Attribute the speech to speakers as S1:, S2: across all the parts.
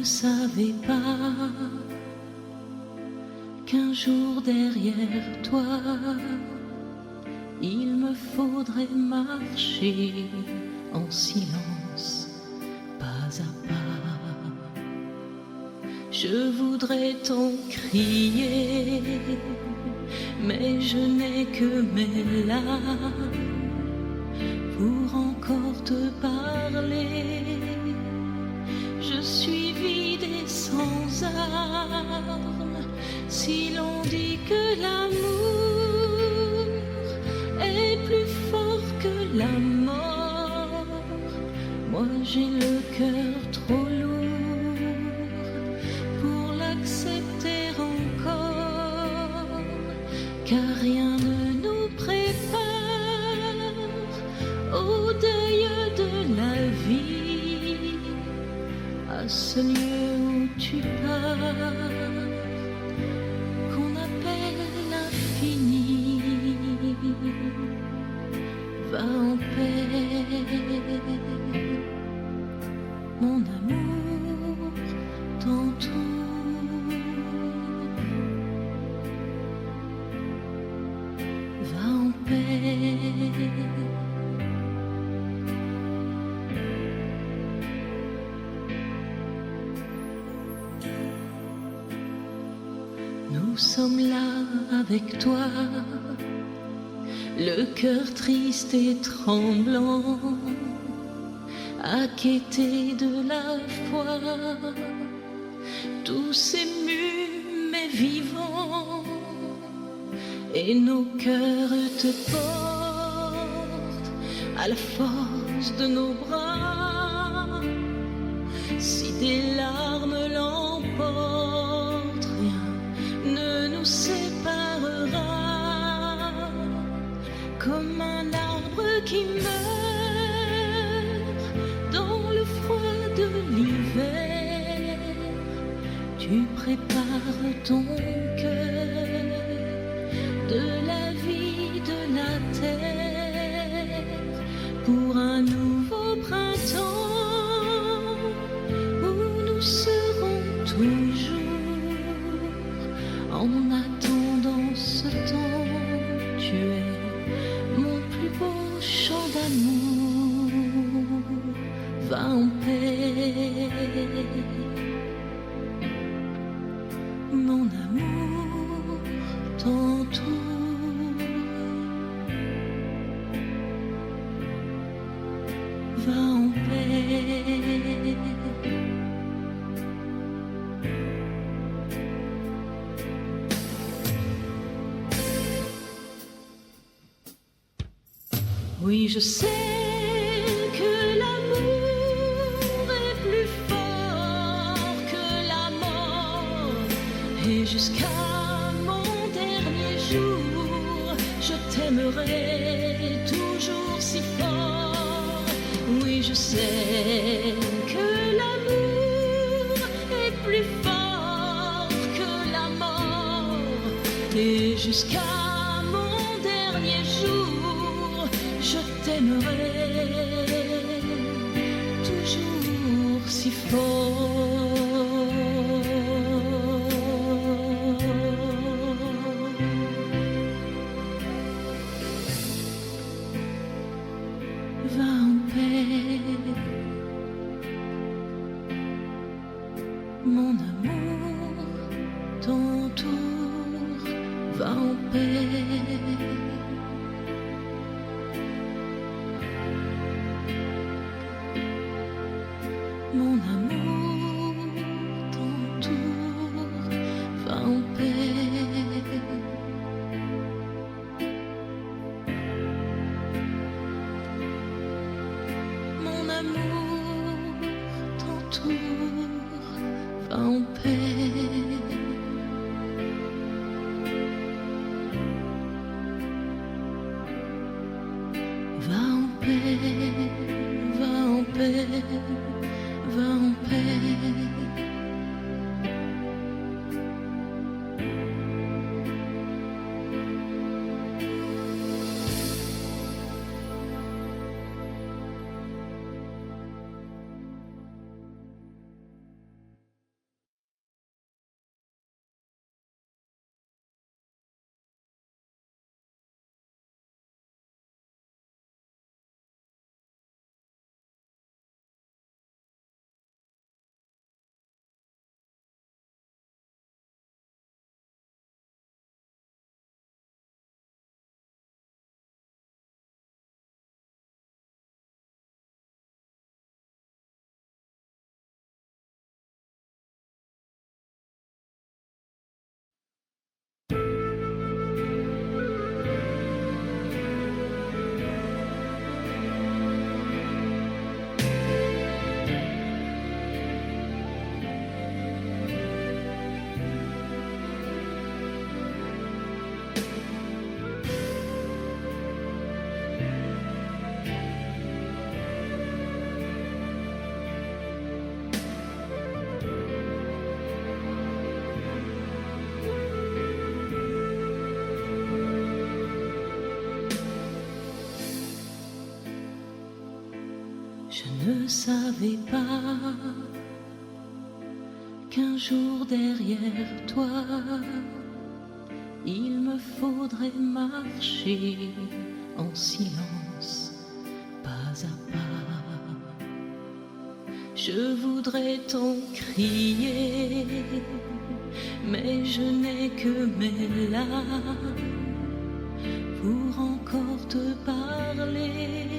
S1: ne savais pas qu'un jour derrière toi, il me faudrait marcher en silence, pas à pas. Je voudrais t'en crier, mais je n'ai que mes larmes pour encore te parler. Je suis vide et sans armes. Si l'on dit que l'amour est plus fort que la mort, moi j'ai le cœur trop lourd pour l'accepter encore, car rien ne nous prépare au deuil de la vie, à ce lieu où tu pars, qu'on appelle l'infini. Va en paix, mon amour t'entoure. Va en paix. Nous sommes là avec toi, le cœur triste et tremblant, acquitté de la foi, tous émus mais vivants, et nos cœurs te portent à la force de nos bras. Si tes larmes l'emportent, rien ne nous séparera. Comme un arbre qui meurt dans le froid de l'hiver, tu prépares ton cœur de la vie de la terre pour un nouveau printemps où nous serons toujours. En attendant ce temps, tu es mon plus beau chant d'amour. Va en paix, mon amour t'entoure. Va en paix. Oui, je sais que l'amour est plus fort que la mort, et jusqu'à mon dernier jour, je t'aimerai toujours si fort. Oui, je sais que l'amour est plus fort que la mort, et jusqu'à mon dernier jour, je t'aimerai toujours si fort. Va en paix, mon amour t'entoure. Va en paix. Mon amour t'entoure, va en paix. Mon amour t'entoure, va en paix. Va en paix, va en paix. Va en paix. ne savais pas qu'un jour derrière toi, il me faudrait marcher en silence, pas à pas. Je voudrais t'en crier, mais je n'ai que mes larmes pour encore te parler.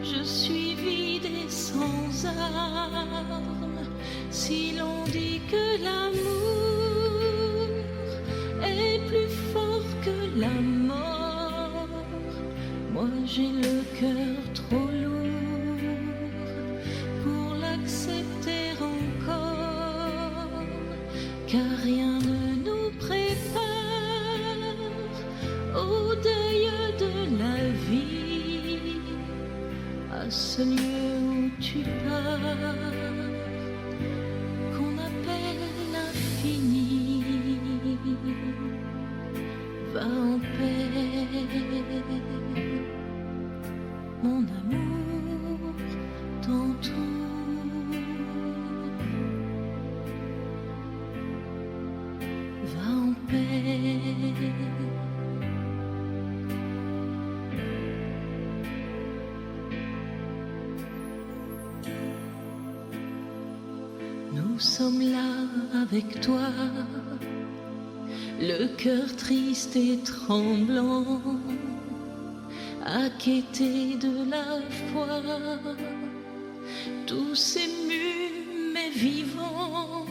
S1: Je suis vide et sans armes. Si l'on dit que l'amour est plus fort que la mort, moi j'ai le cœur trop lourd pour l'accepter encore, car rien ne nous prépare au deuil de la vie, à ce lieu où tu pars, qu'on appelle l'infini. Va en paix, mon amour t'entoure. Va en paix. Nous sommes là avec toi, le cœur triste et tremblant, acquitté de la foi, tous émus mais vivants,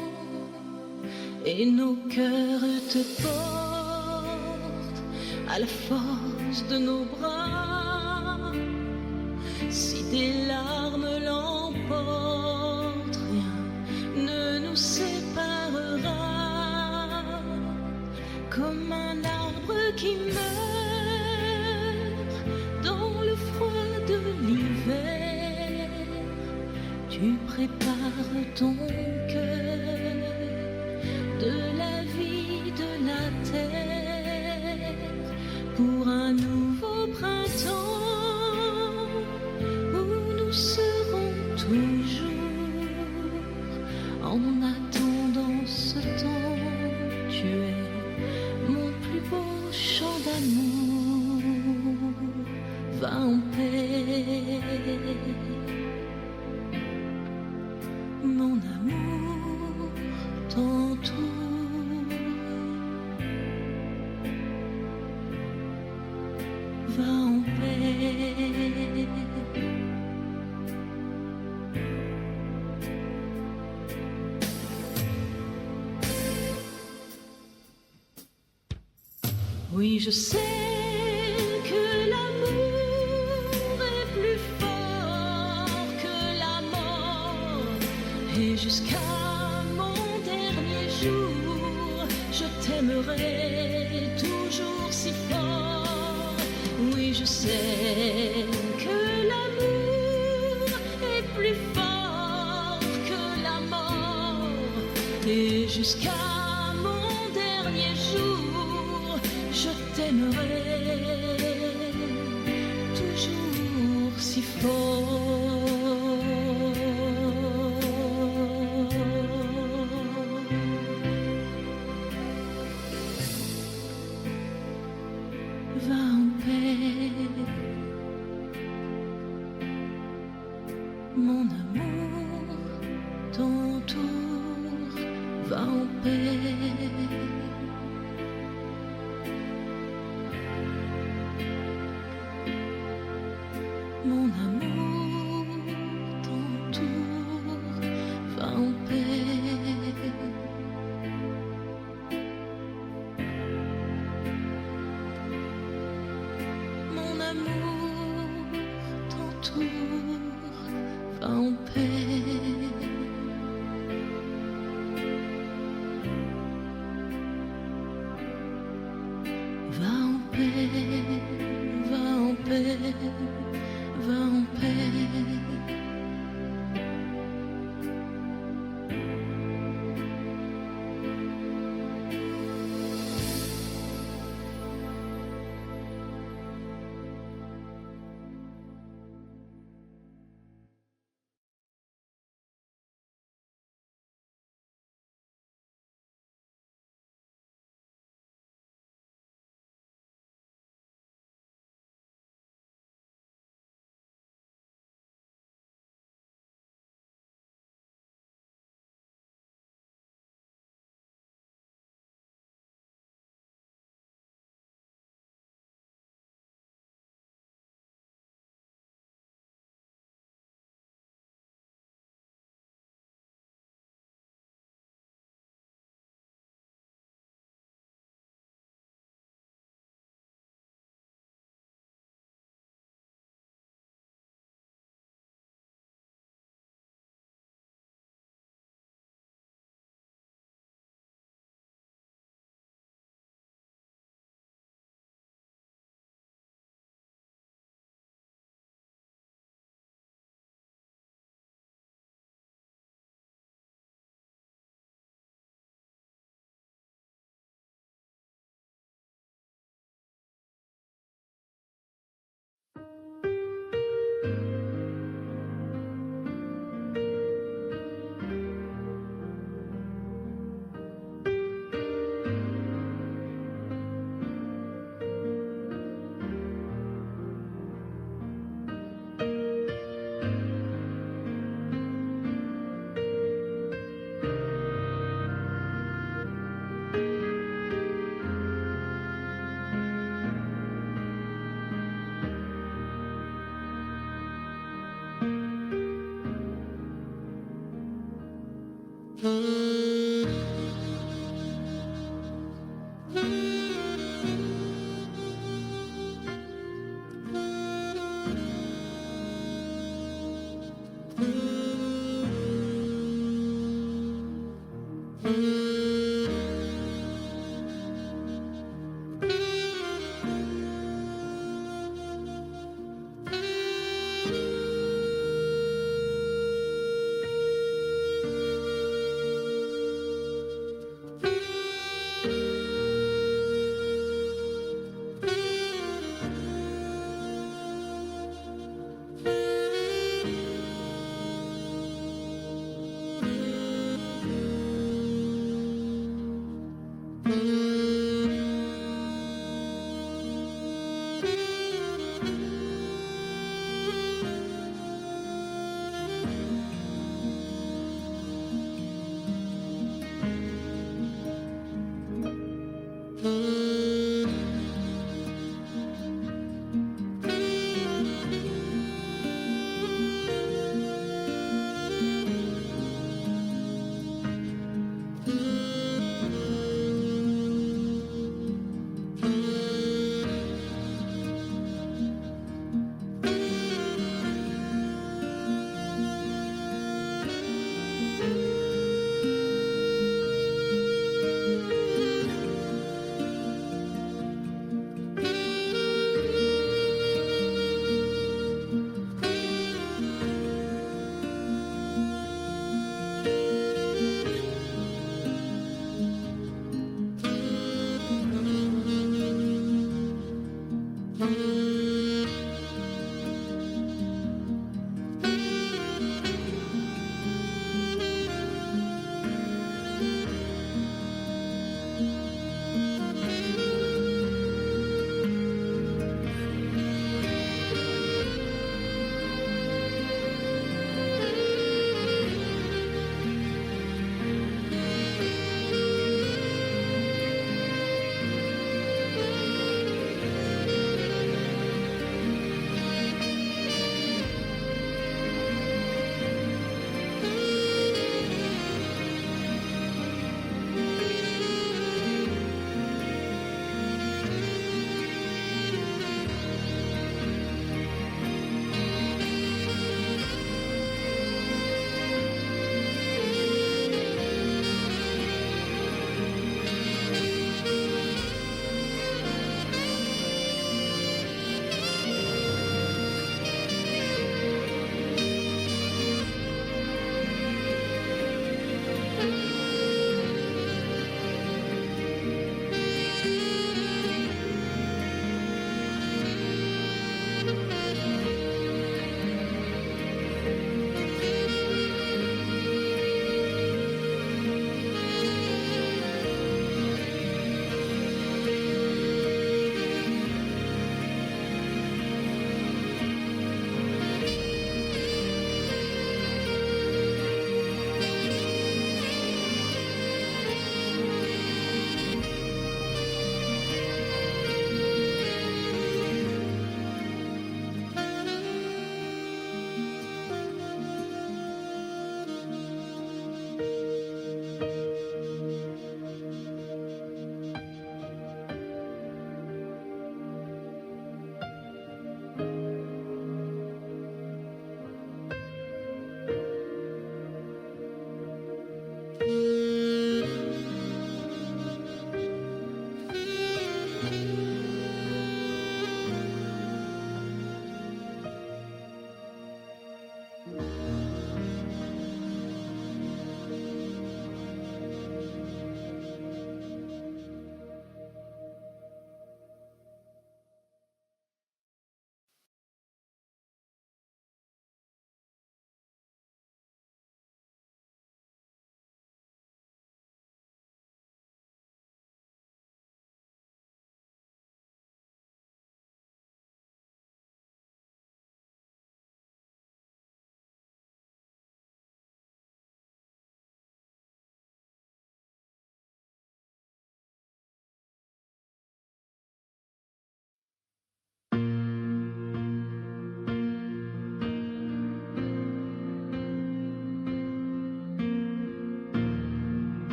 S1: et nos cœurs te portent à la force de nos bras. Si tes larmes l'emportent, rien ne nous séparera. Comme un arbre qui meurt dans le froid de l'hiver, tu prépares ton cœur de la vie de la terre pour un nouveau printemps où nous serons toujours. En attendant ce temps, tu es mon plus beau chant d'amour. Va en paix, mon amour t'entoure. Va en paix. Oui, je sais que l'amour est plus fort que la mort, et jusqu'à mon dernier jour, je t'aimerai toujours si fort. Oui, je sais que l'amour est plus fort que la mort, et jusqu'à mon dernier jour, je t'aimerai toujours si fort. Va en paix, mon amour t'entoure. Va en paix. Mon amour t'entoure, va en paix. Mon amour t'entoure, va en paix. Va en paix, va en paix. Va en paix.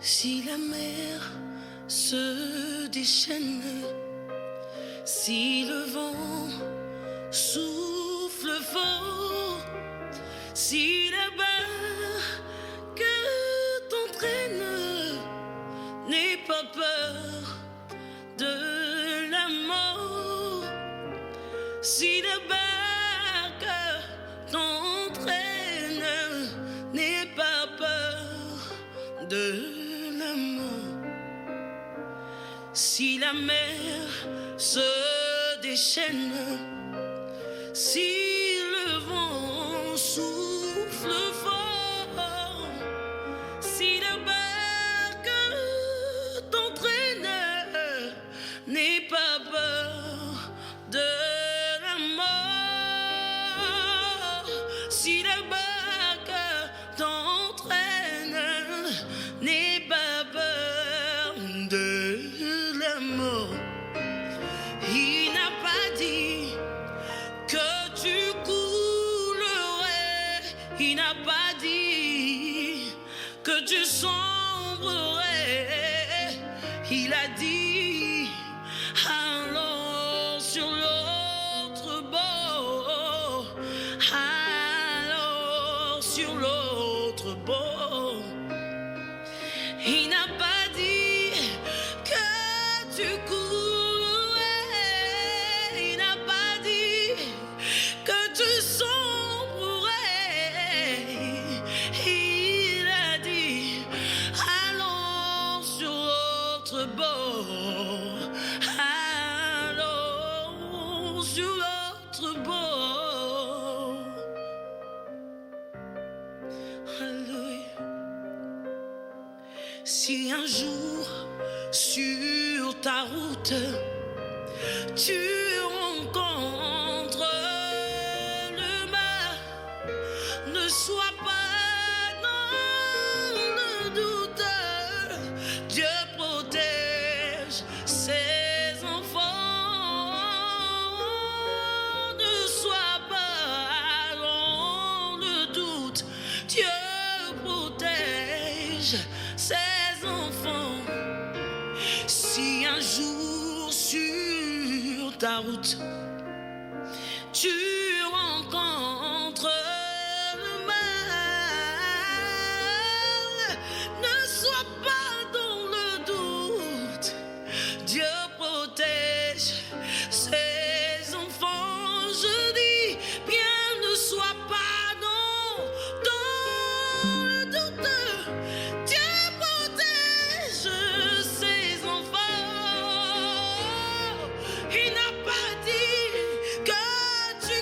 S1: Si la mer se déchaîne, si le vent souffle fort, si la barque t'entraîne, n'aie pas peur de la mort. Si la barque t'entraîne, n'aie pas peur de la mort. Si la mer se déchaîne, si le vent souffle fort, si la barque t'entraîne, n'aie pas peur de la mort. Si la barque t'entraîne, n'aie pas peur de la mort. Il n'a pas dit que tu coulerais, il n'a pas dit que tu sombrerais, il a dit allons sur l'autre bord, allons sur l'autre bord. Il n'a pas dit que tu coulerais, il n'a pas dit que tu sombrerais, il a dit allons sur l'autre bord, allons sur l'autre bord. Alléluia. Si un jour sur ta route tu rencontres le mal, ne sois pas dans le doute. Dieu protège ses enfants. Ne sois pas dans le doute. Dieu protège ses enfants. Si un jour sur ta route tu rencontres le mal, ne sois pas dans le doute. Dieu protège ses enfants. Je dis bien, ne sois pas dans le doute. Dieu protège ses enfants. Il n'a pas dit que tu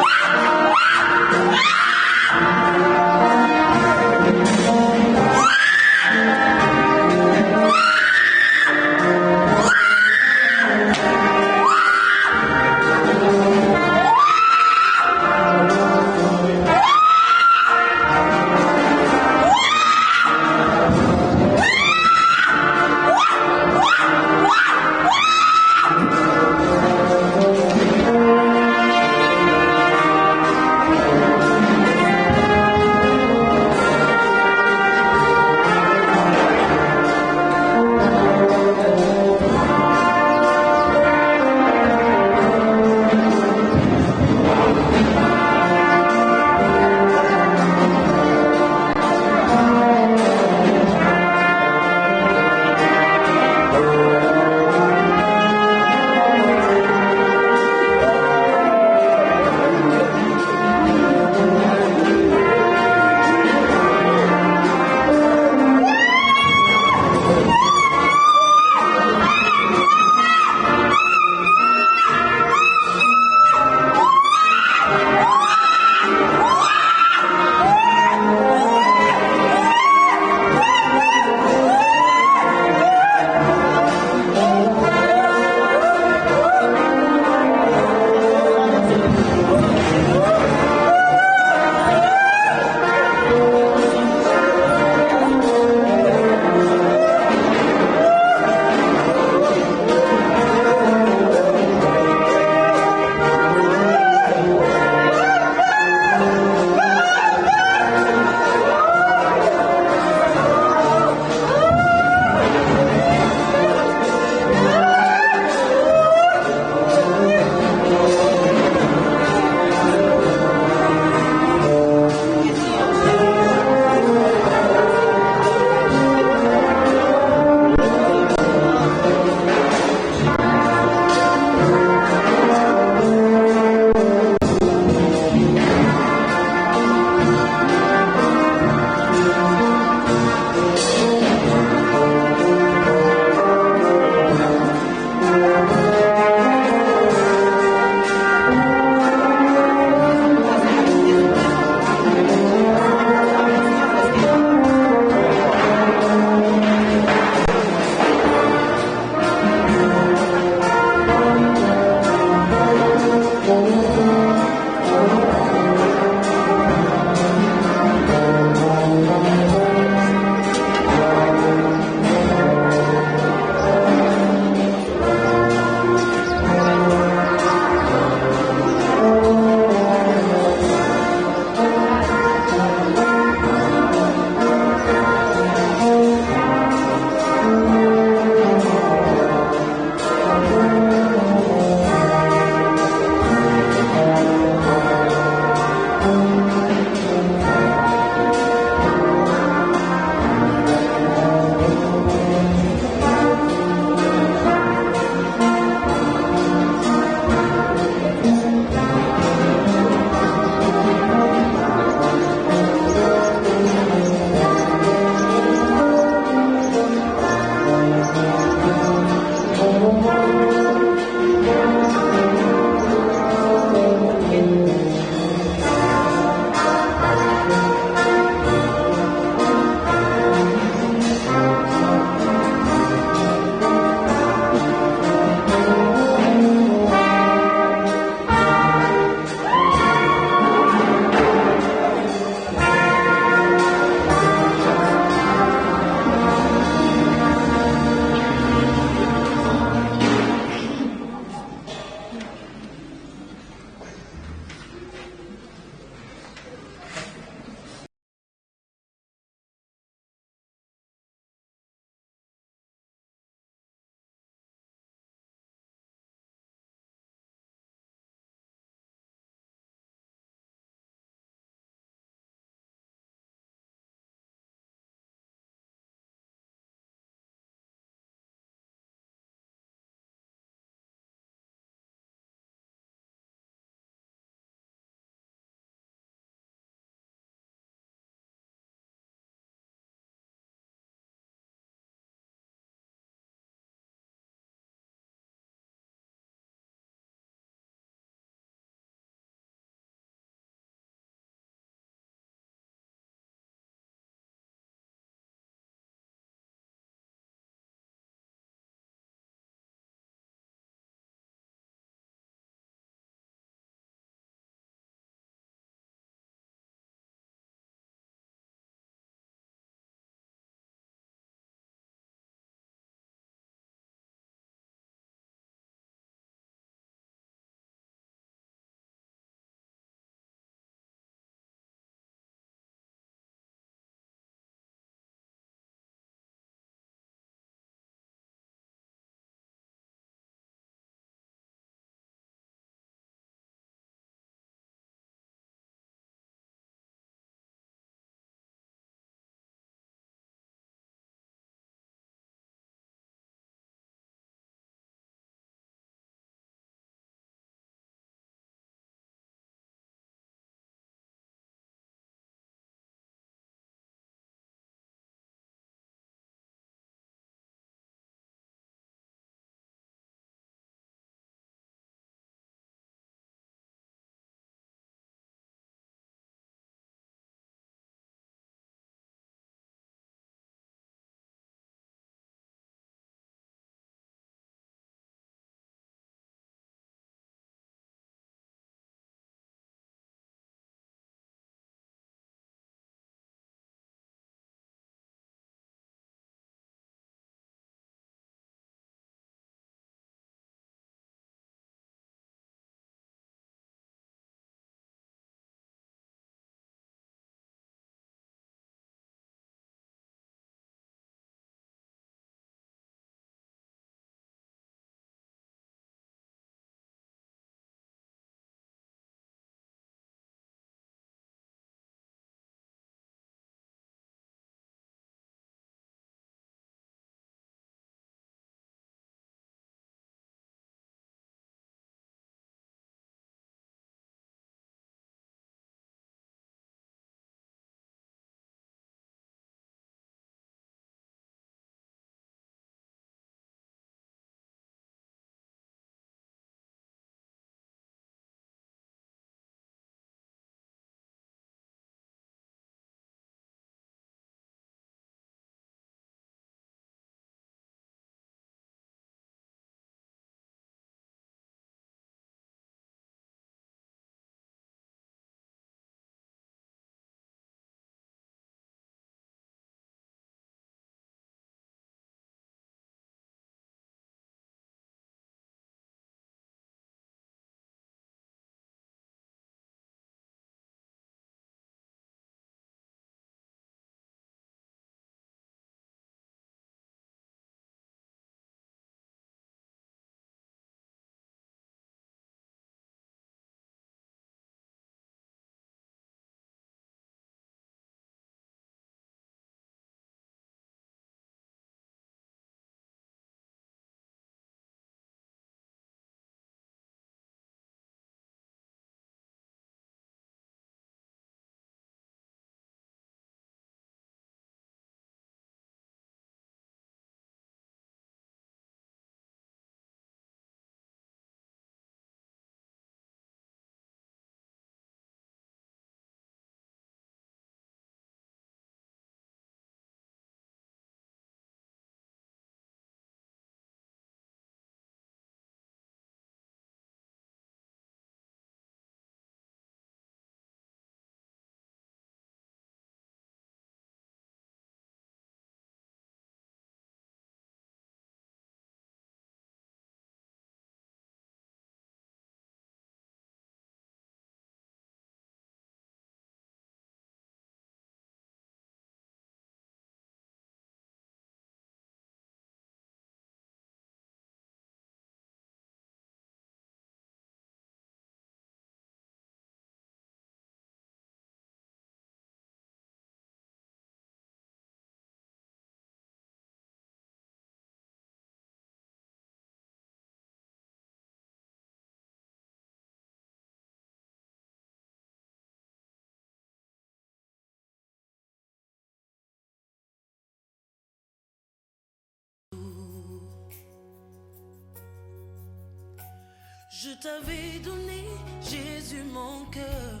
S1: Je t'avais donné, Jésus, mon cœur.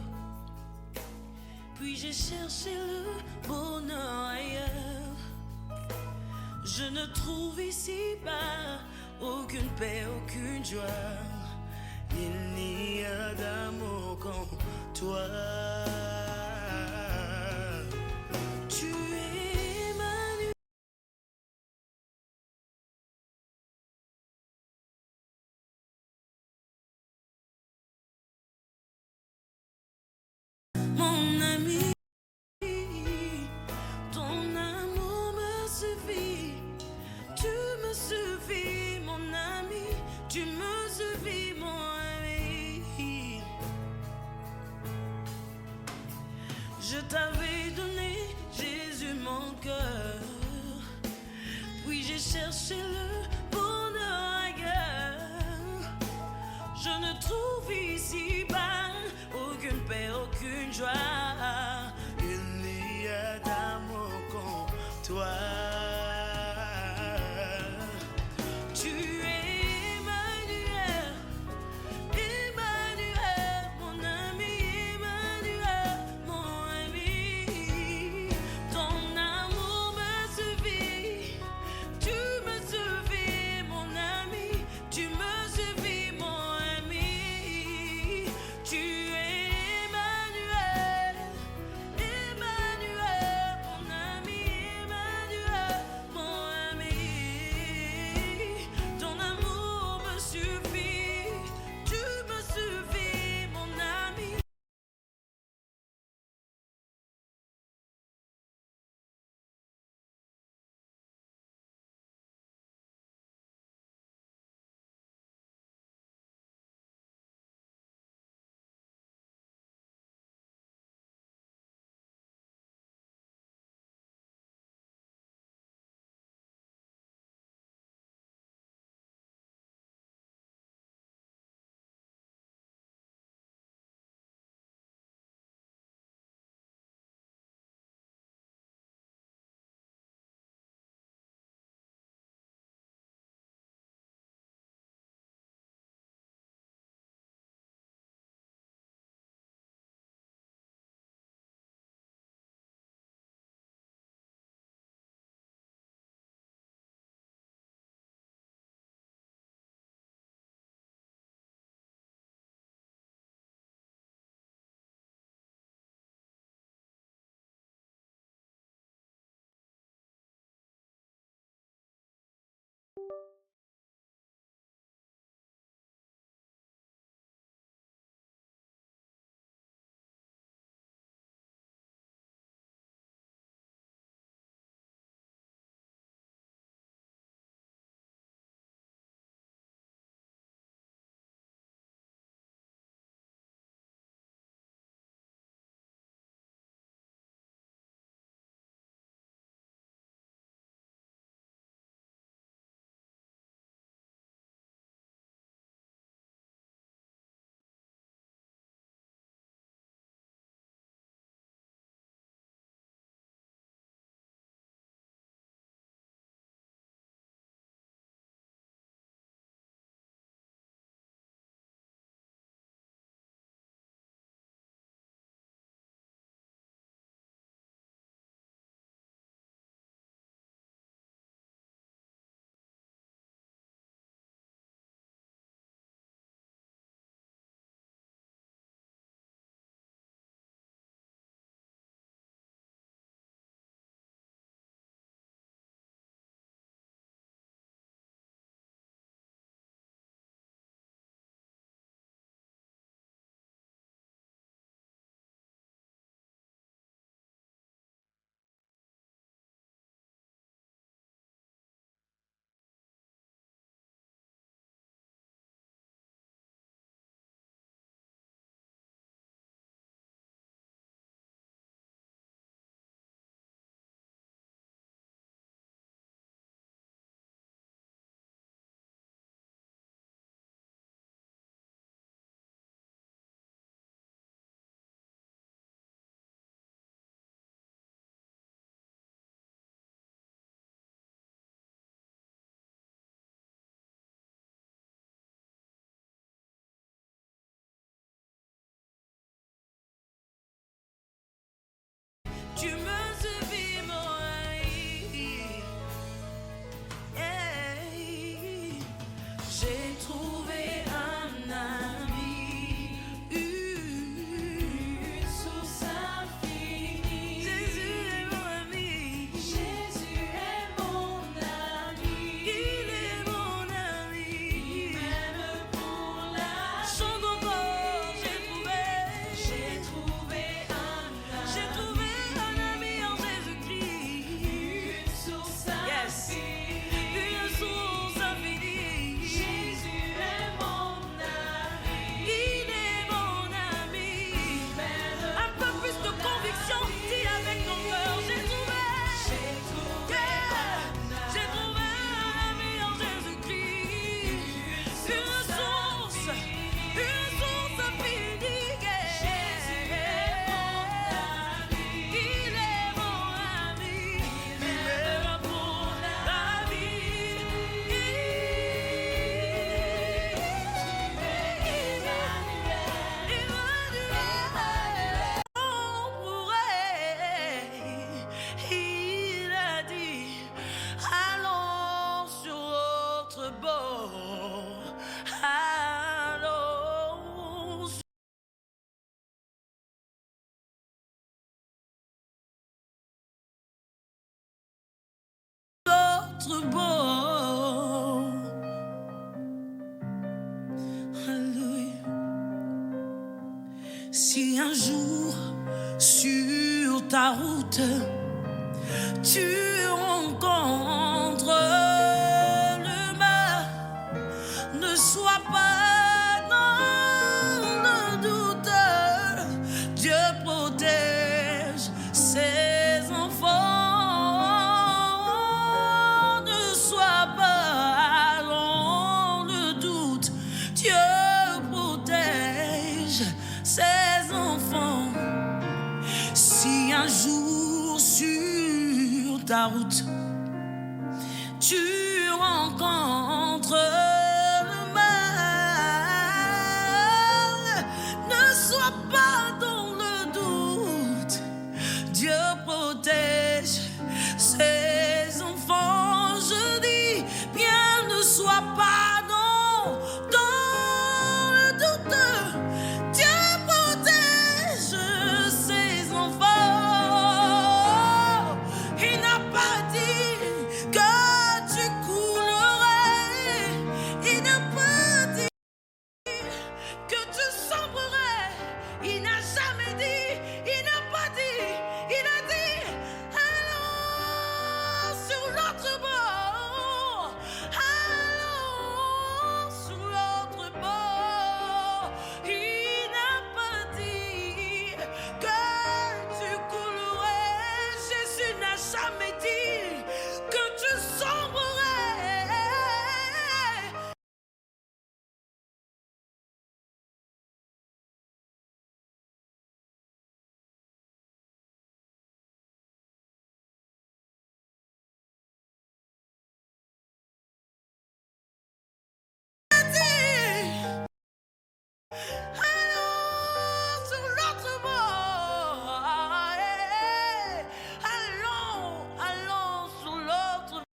S1: Puis j'ai cherché le bonheur ailleurs. Je ne trouve ici-bas aucune paix, aucune joie. Il n'y a d'amour qu'en toi. Tu es Emmanuel. Mon ami, ton amour me suffit. Tu me suffis, mon ami. Tu me suffis, mon ami. Je t'avais donné, Jésus, mon cœur. Puis j'ai cherché le bonheur ailleurs. Je ne trouve ici-bas aucune paix, aucune joie. Il n'y a d'amour qu'en toi. Tu es Emmanuel, Emmanuel, mon ami, Emmanuel, mon ami. Ton amour me suffit, tu me suffis, mon ami, tu me suffis, mon ami. Tu es Emmanuel. l'autre bord. Alléluia. Si un jour sur ta route tu rencontres le mal, ne sois pas dans le doute. Dieu protège ses enfants. Ne sois pas dans le doute. Dieu protège ses enfants. Si un jour sur ta route tu rencontres le mal, ne sois pas dans le doute. Dieu protège ses enfants. Je dis bien, ne sois pas dans le doute. Dieu protège ses enfants. Il n'a pas dit que tu coulerais. Il n'a pas dit que tu sombrerais. Il n'a jamais dit, il n'a pas dit, il a dit allons sur l'autre bord, allons sur l'autre bord. Il n'a pas dit que tu coulerais. Jésus n'a jamais dit que tu sombrerais. Allons sur l'autre bord. Allons sur l'autre bord.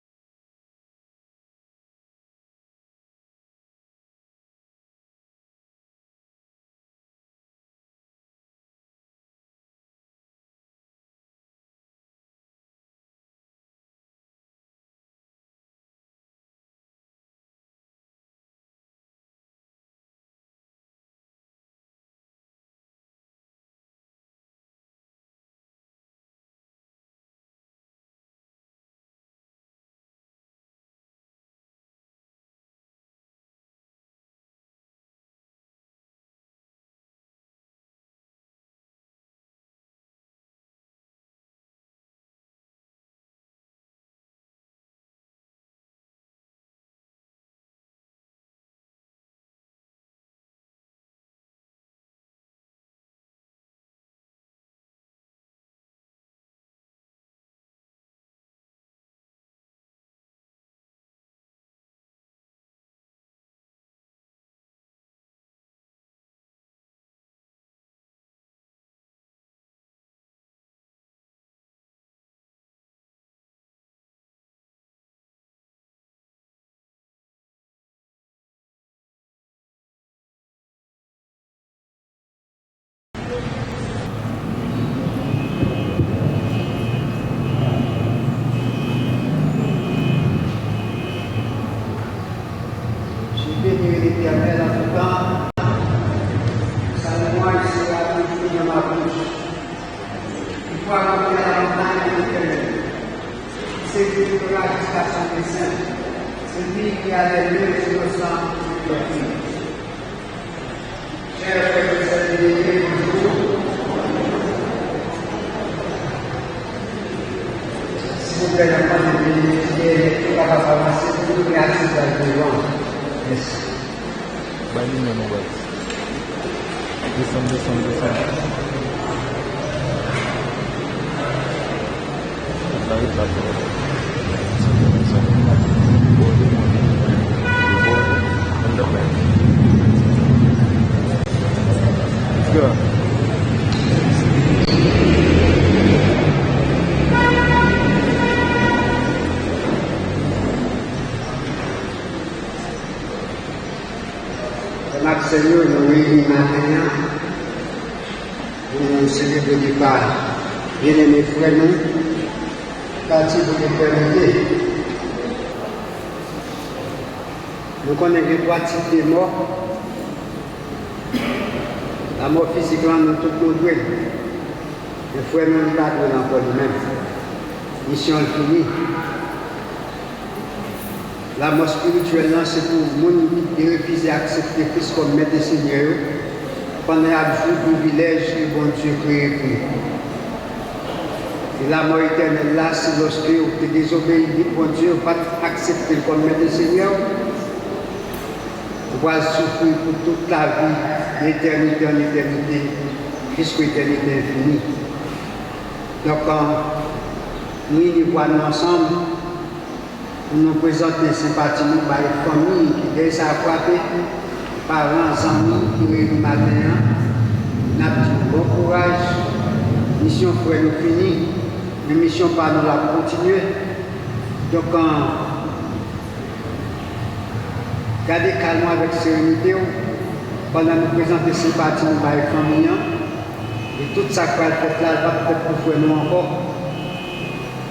S2: L'éternel en tout temps, sa mémoire sera toujours dans ma bouche. Il faut remplir la montagne de l'éternel. C'est lui qui fera jusqu'à son dessein. C'est lui qui a les lieux sur le sang de l'autre. Chers frères et sœurs, bonjour. S'il vous plaît, la femme de bénéficier de la pharmacie, vous pouvez assister à l'église. Merci.
S3: Bali na mobile. Descend. Good.
S2: Seigneur, nous réunissons maintenant pour célébrer du Pâques. Bien-aimés frères, nous, parti pour l'éternité. Nous connaissons trois types de morts. La mort physique, nous tous nous doués. Le frère nous pas doué encore lui-même. Mission finie. La mort spirituelle, c'est pour les gens qui refusent d'accepter Christ comme maître et Seigneur pendant un jour privilège que bon Dieu créé pour eux. Et la mort éternelle, là, c'est lorsque vous désobéissez, bon Dieu, pas accepter comme maître et Seigneur. Vous allez souffrir pour toute la vie, d'éternité en éternité, jusqu'à l'éternité infinie. Donc, nous nous voyons ensemble pour nous présenter sympathie par les familles qui déjà frappées, parents, amis qui réunissent le matin. Nous avons bon courage. Mission frère nous finie. La mission par nous la continuer. Donc, gardez calme avec sérénité pendant nous présenter sympathie par les familles. Et tout ça qu'on a fait là, va peut-être pour faire nous encore.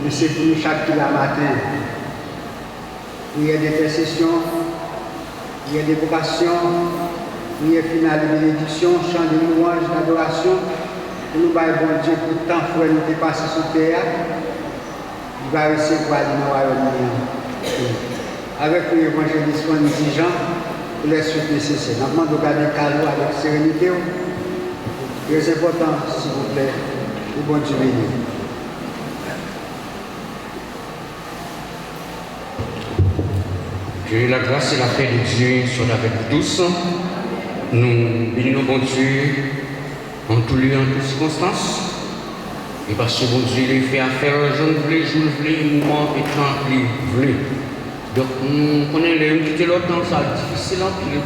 S2: Mais c'est pour nous chaque matin. Il y a des intercessions, il y a des vocations, il y a finale de bénédiction, chant de louange, d'adoration. Nous allons bon Dieu pour tant frère nous dépasser sur terre. Il va recevoir le royaume. Avec l'évangéliste Jean, pour les suites nécessaires. Nous demandons de garder calme avec sérénité. Très important, s'il vous plaît, le bon Dieu béni.
S4: Que la grâce et la paix de Dieu soient avec vous tous. Nous bénissons bon Dieu en tout lieu, en toutes circonstances. Et parce que bon Dieu les fait affaire, je ne voulais, moment et temps qu'il voulait. Donc nous connaissons les quitter l'autre temps, ça difficile en pile.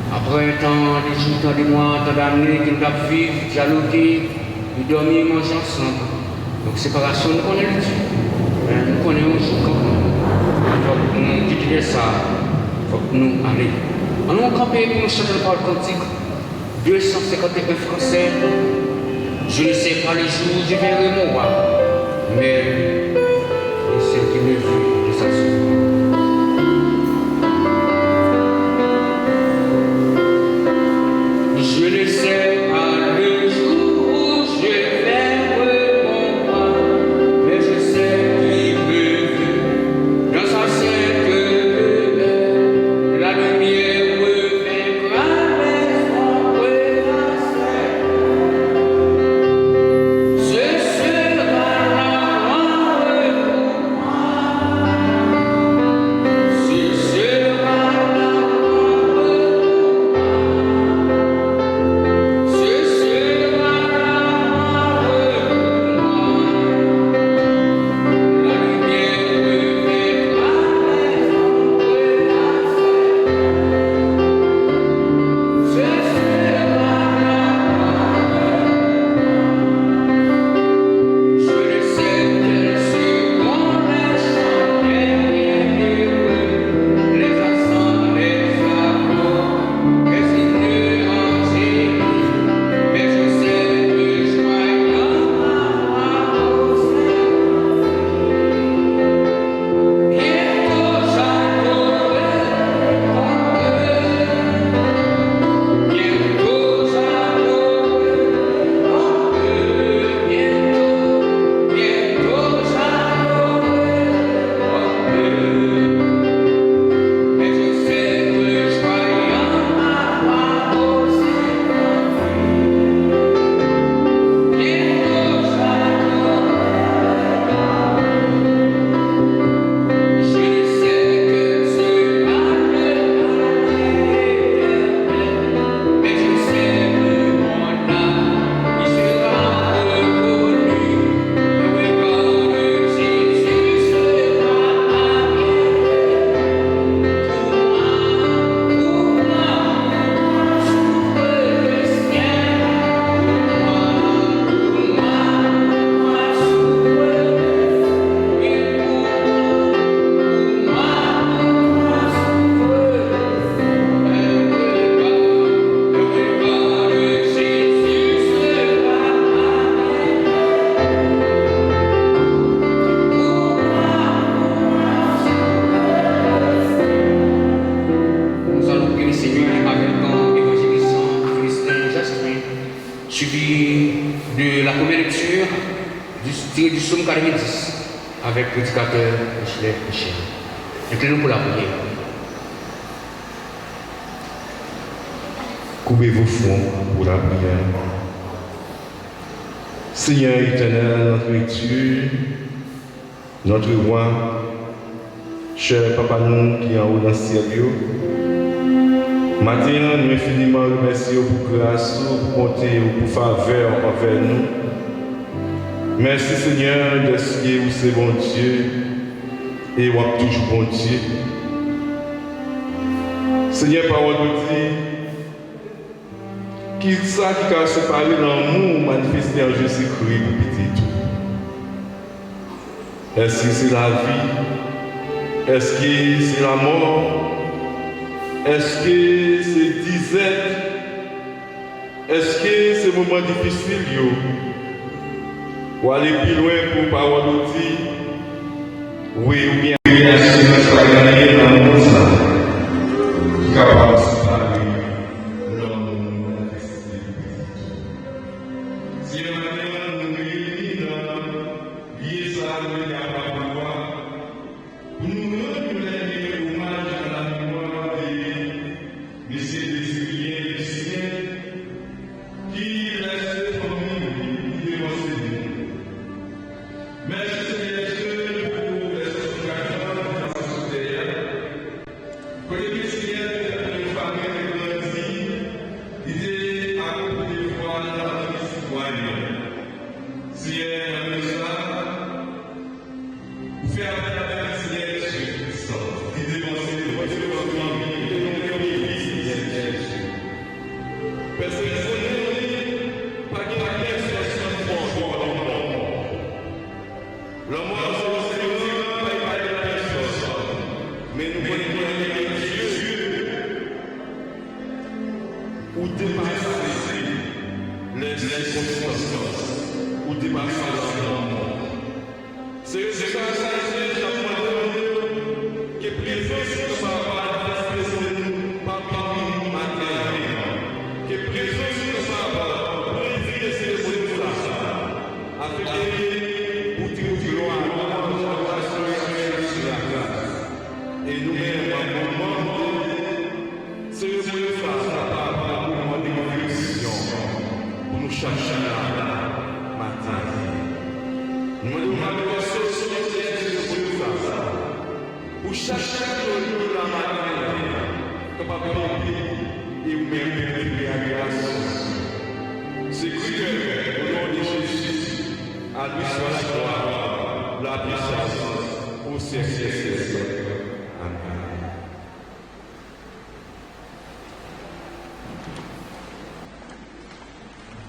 S4: Après un temps, des jours, tant de mois, tant d'années, qui nous avons vécu, dialoguer, nous dormir, manger ensemble. Donc séparation, nous connaissons Dieu. Nous connaissons un jour quand même. Il faut que nous quittions ça, il faut que nous allions. Allons camper pour nous chanter le parole cantique. 251 français. Je ne sais pas le jour où je verrai mon roi, mais c'est qui me vit de sa souffrance. Je ne sais pas le jour où je verrai mon roi, mais je sais qu'il me vit dans sa sainte demeure. La lumière me vaincra, mais son renaissance. Ce sera la gloire pour moi. Psaume 90 avec le prédicateur Michel. Inclinons pour la prière.
S5: Coupez vos fronts pour la prière. Seigneur éternel, notre Dieu, notre roi, cher papa nous qui est en haut dans le ciel, maintenant nous infiniment remercions pour grâce, pour bonté, pour faveur envers nous. Merci Seigneur de ce que vous êtes bon Dieu et vous êtes toujours bon Dieu. Seigneur, parole de Dieu, qui ça qui a séparé l'amour manifesté en Jésus-Christ pour petit tout. Est-ce que c'est la vie? Est-ce que c'est la mort? Est-ce que c'est disette? Est-ce que c'est un moment difficile? Ou aller plus loin pour parole de Dieu? Oui ou bien? Est-ce que nous sommes gagnés dans le monde? Capable de se parler.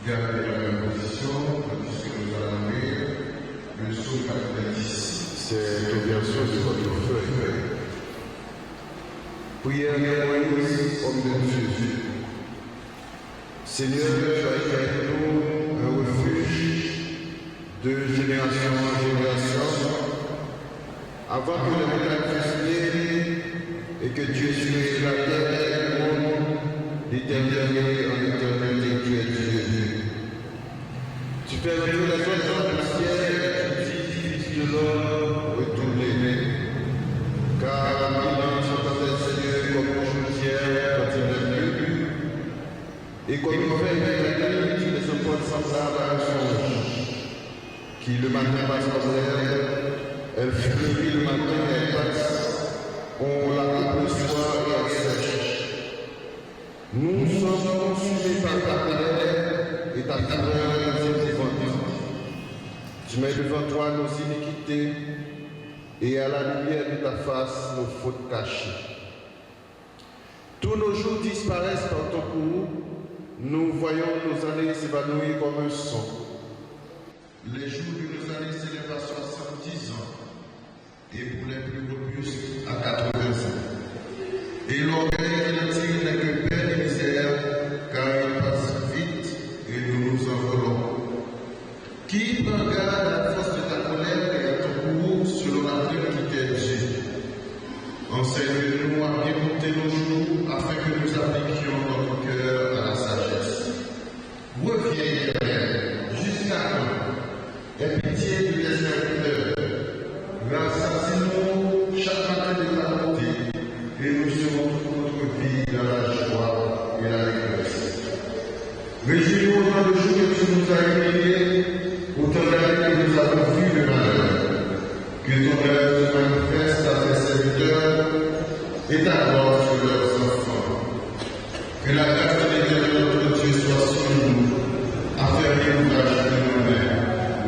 S6: Gardez la même position, puisque nous allons lire le psaume 90. C'est l'ouverture de votre feuille. Prière de Moïse, homme de Dieu. Seigneur, tu as été avec nous un refuge de génération en génération, avant que le monde fussent nés et que Dieu soit la terre et le monde, l'éternité en éternité, tu es Dieu. Tu fais rentrer les oiseaux du ciel, tu dis, fils de l'homme, retournez. Car mille ans sont dans les cieux comme une chaudière quand il est venu, et comme une feuille de tu les emportes semblables à un songe, qui le matin passe comme l'air, elle fleurit le matin et elle passe, on la coupe le soir et elle sèche. Nous sommes consumés par ta colère et ta fureur nous est devant nous. Tu mets devant toi nos iniquités et à la lumière de ta face nos fautes cachées. Tous nos jours disparaissent par ton courroux, nous voyons nos années s'évanouir comme un son. Les jours de nos années s'élèvent à 70 ans, et pour les plus robustes à 80 ans. Et l'orgueil de l'intime n'est que peine et misère, car il passe vite et nous nous envolons. Qui prend garde à la force de ta colère et à ton courroux selon la plume qui t'est Dieu? Enseigne-nous à bien compter nos jours afin que nous appliquions notre cœur à la sagesse. Reviens, Éternel, jusqu'à quand? Aie pitié de tes et ta gloire sur leurs enfants. Que la grâce de l'éternel notre Dieu soit sur nous, à faire l'ouvrage de nos mains.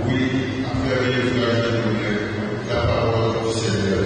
S6: Oui, à faire l'ouvrage de nos mains. La parole du Seigneur.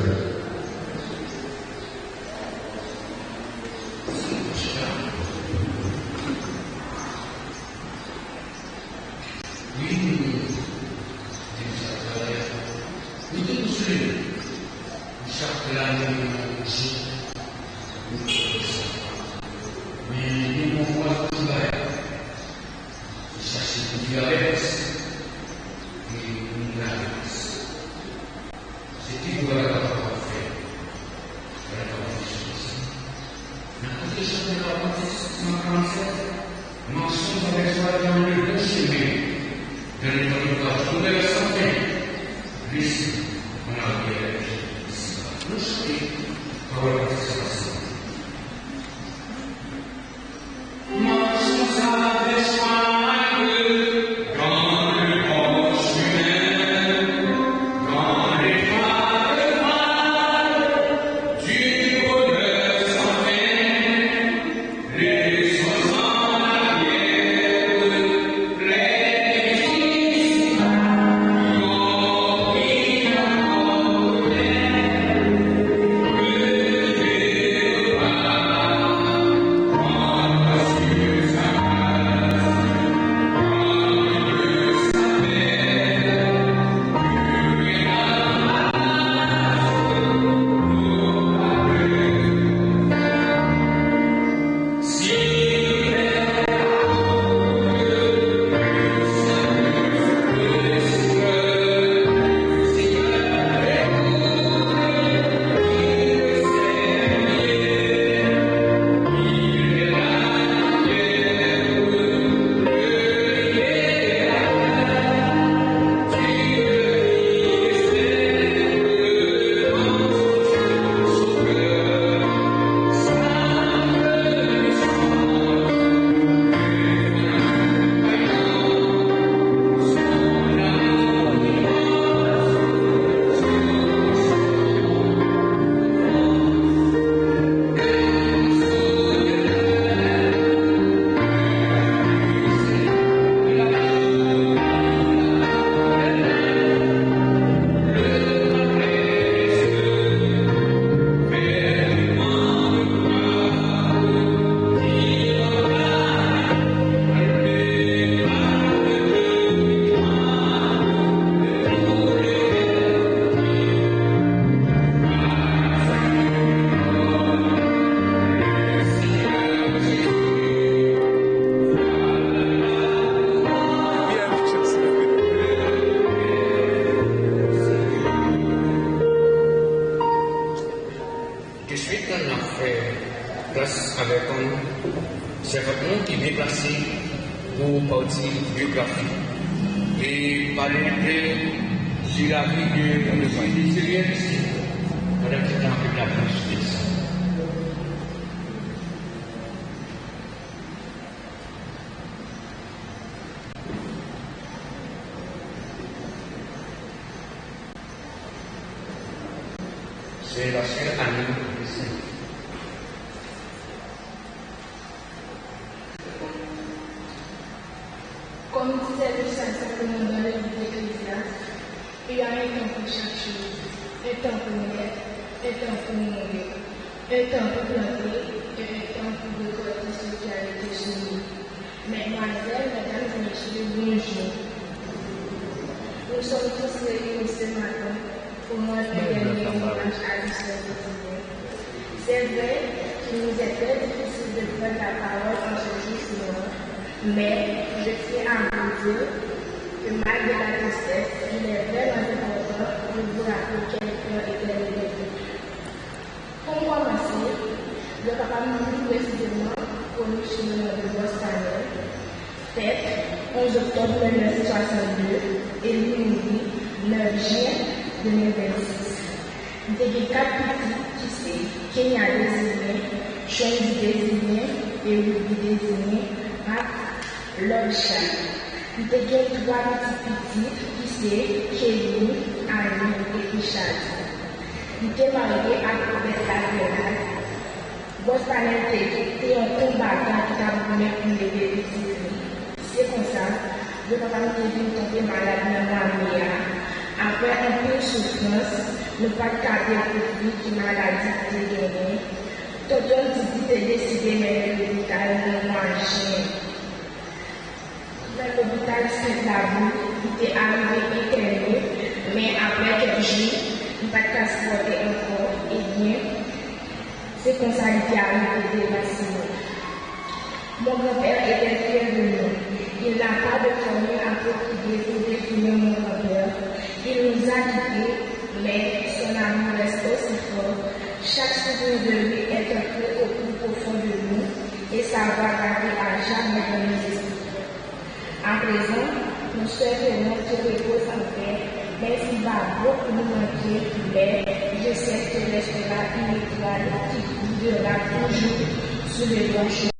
S4: C'est la sœur Annie de Saint.
S7: Comme disait le Saint-Sacrement dans le livre d'Ecclésiaste, il y a un temps pour chaque chose, un temps pour naître, un temps pour mourir, un temps pour planter et un temps pour récolter ce qui a été semé. Mesdemoiselles, mesdames et messieurs, bonjour. Nous sommes tous réunis ce matin pour moi un dernier hommage à l'histoire de Dieu. C'est vrai qu'il nous est très difficile de prendre la parole en ce jour suivant, mais je tiens à vous dire que malgré la tristesse, il est vraiment important de vous rappeler quelqu'un était l'évêque. Pour commencer, le papa nous dit précisément connu sous le nom de Boston, fête 11 octobre 1962 et lui mourit 9 juin 2026. Il y a 4 petits qui c'est Kenya désigné, Chouindi désigné et Ruby désigné à Lobchat. Il y a 3 petits qui c'est Kelly, Annie et Richard. Il est marié à Robert Laveral votre panel était un combat qui a voulu pour les petits. C'est comme ça, je ne peux pas tomber malade dans la après un peu de souffrance, ne pas garder le qui maladie qui est gagnée. Tonton Didi a décidé de mettre l'hôpital dans marché. Dans l'hôpital Saint-Labou, il est arrivé éterné, mais après quelques jours, il n'a pas transporté encore et bien. C'est comme ça qu'il est arrivé déraciné. Mon grand-père était fier de nous. Il n'a pas de formule appropriée pour définir mon grand-père. Il nous a quittés, mais son amour reste aussi fort. Chaque souvenir de lui est un peu au plus profond de nous et ça va garder à jamais dans nos esprits. À présent, nous souhaitons te repose en paix, même s'il va beaucoup nous manquer, mais je sais que restera une étoile qui brillera toujours sur le bon chemin.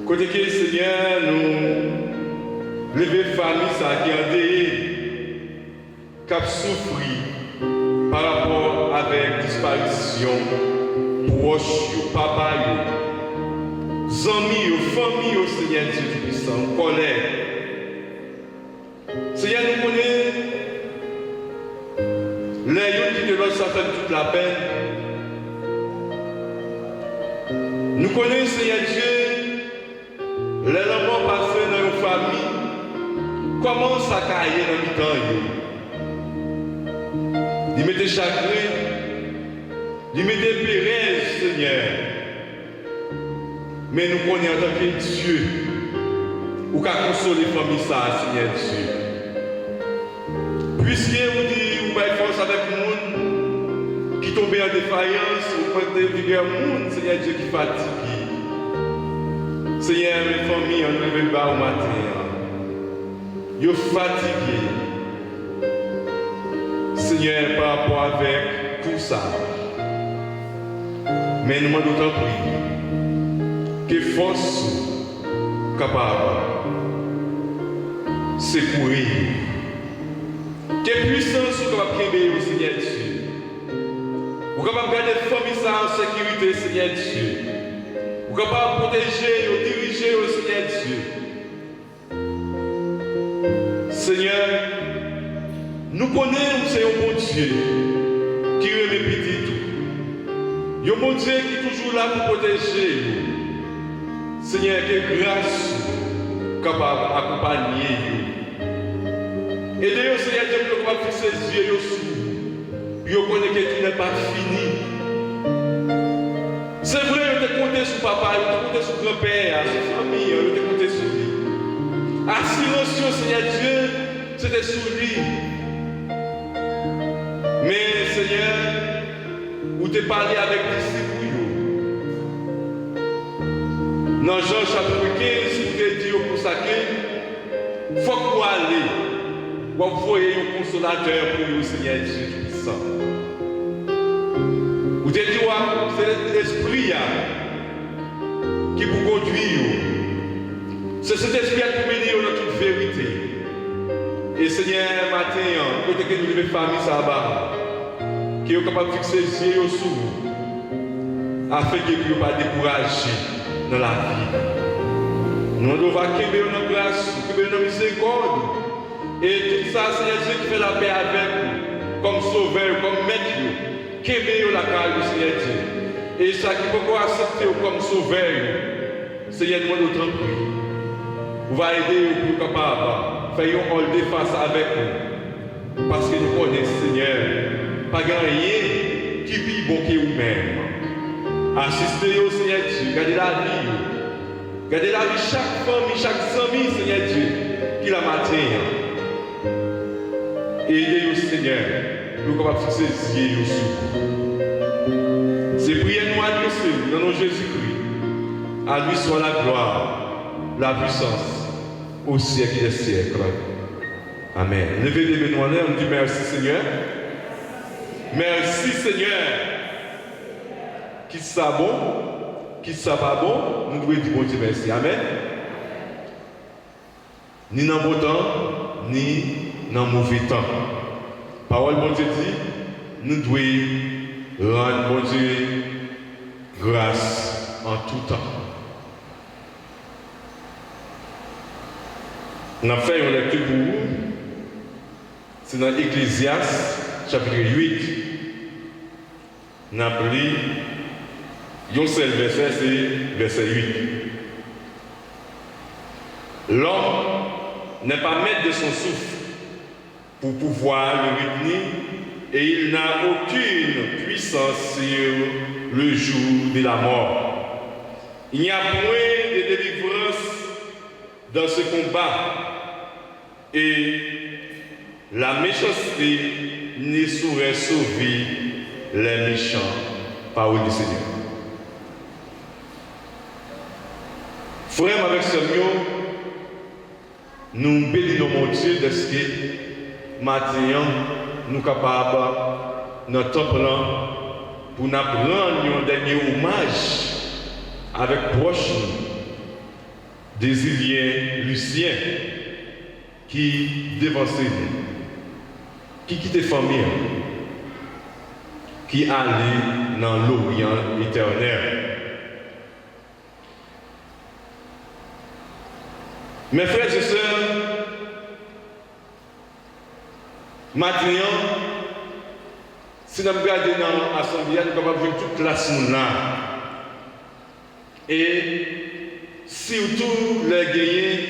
S5: Côté que Seigneur, nous lever famille ça qui en dé, qui a souffert par rapport avec disparition, proche, papa, amis, famille au Seigneur Dieu Tout-Puissant, colère. Seigneur, nous connaissons les gens qui te l'ont ça fait toute la peine. Nous connaissons Seigneur Dieu, les enfants passés dans une famille, comment ça caille dans le temps. Ils mettaient chagrin, ils mettaient pérez, Seigneur. Mais nous connaissons en tant que Dieu, ou qu'à consoler les familles, ça, Seigneur Dieu. Puisque vous dites, vous faites force avec le monde, qui tombent en défaillance, au point de vigueur monde, Seigneur Dieu, qui fatigue. Seigneur, mes familles, on ne veut pas au matin. Ils sont fatigués. Seigneur, par rapport avec tout ça. Mais nous demandons d'autant plus que force capable de secourir. Que puissance capable de créer au Seigneur Dieu. Vous capable de garder la famille en sécurité, Seigneur Dieu. Vous capable de protéger et diriger au Seigneur Dieu. Seigneur, nous connaissons c'est un bon Dieu qui remet petit tout. Un bon Dieu qui est toujours là pour protéger nous. Seigneur, que grâce capable d'accompagner nous. Aidez-nous, Seigneur Dieu, pour qu'on puisse fixer les yeux sur vous. Vous connaissez que tout n'est pas fini. C'est vrai, vous avez compté sur papa, vous avez compté sur grand-père, sur famille, vous avez compté sur lui. Assurance, Seigneur Dieu, c'était sur lui. Mais, Seigneur, vous avez parlé avec les disciples. Dans Jean chapitre 15, vous avez dit au consacré, il faut que vous allez, vous voyez un consolateur pour vous, Seigneur Dieu Tout-Puissant. Vous avez dit, c'est l'esprit qui vous conduit. C'est cet esprit qui vous mène dans toute vérité. Et Seigneur, matin, côté que nous devons famille, ça va, qui est capable de fixer les yeux sur vous, afin que vous ne soyez pas découragés dans la vie. Nous devons acquérir notre grâce, acquérir notre miséricorde. Et tout ça, Seigneur Dieu, qui fait la paix avec vous, comme sauveur, comme maître. Qu'aimer la carrière du Seigneur Dieu. Et ça qui peut accepter comme sauveur, Seigneur, nous nous tranquille. Vous allez aider pour capable de faire un rôle de face avec vous. Parce que nous connaissons, Seigneur, pas rien qui vit bon que vous-même. Assistez au Seigneur Dieu, gardez la vie. Gardez la vie chaque famille, chaque famille, Seigneur Dieu, qui la matin. Aidez-nous, Seigneur. Nous sommes capables de fixer les yeux sur vous. C'est prière nous adresser dans le nom de Jésus-Christ. À lui soit la gloire, la puissance, au siècle des siècles. Amen. Levez les mains en l'air, on dit merci Seigneur. Merci Seigneur. Qui ça bon, qui ça pas bon, nous devons dire bon Dieu merci. Amen. Ni dans bon temps, ni dans mauvais temps. Parole bon Dieu dit, nous devons rendre bon Dieu grâce en tout temps. On a fait une lecture pour vous. C'est dans Ecclésiaste, chapitre 8. On a pris un seul verset, c'est verset 8. L'homme n'est pas maître de son souffle pour pouvoir le retenir, et il n'a aucune puissance sur le jour de la mort. Il n'y a point de délivrance dans ce combat, et la méchanceté ne saurait sauver les méchants. Parole du Seigneur. Frère avec Seigneur, nous bénissons mon Dieu de ce que maintenant, nous sommes capables, notre temple, pour nous rendre un dernier hommage avec proche Désilien Lucien, qui dévançait nous, qui quittait famille, qui allait dans l'Orient éternel. Mes frères et sœurs, maintenant, si nous regardons dans l'Assemblée, nous sommes capables de voir toute classe là. Et surtout les gagnants,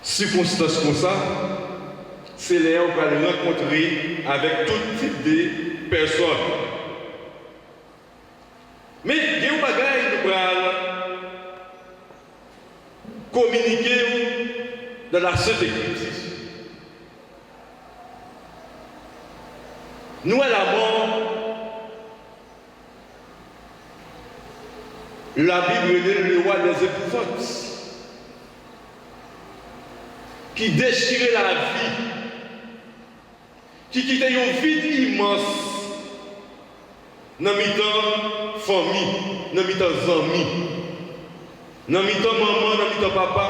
S5: circonstances comme ça, c'est là où on va les rencontrer avec tout type de personnes. Mais il y a un bagage nous allons communiquer dans la Sainte Église. nous à la mort, la Bible est le roi des épouvantes qui déchirait la vie, qui quittait un vide immense dans mi-temps famille, dans mi-temps amis, dans mi-temps maman, dans mi-temps papa,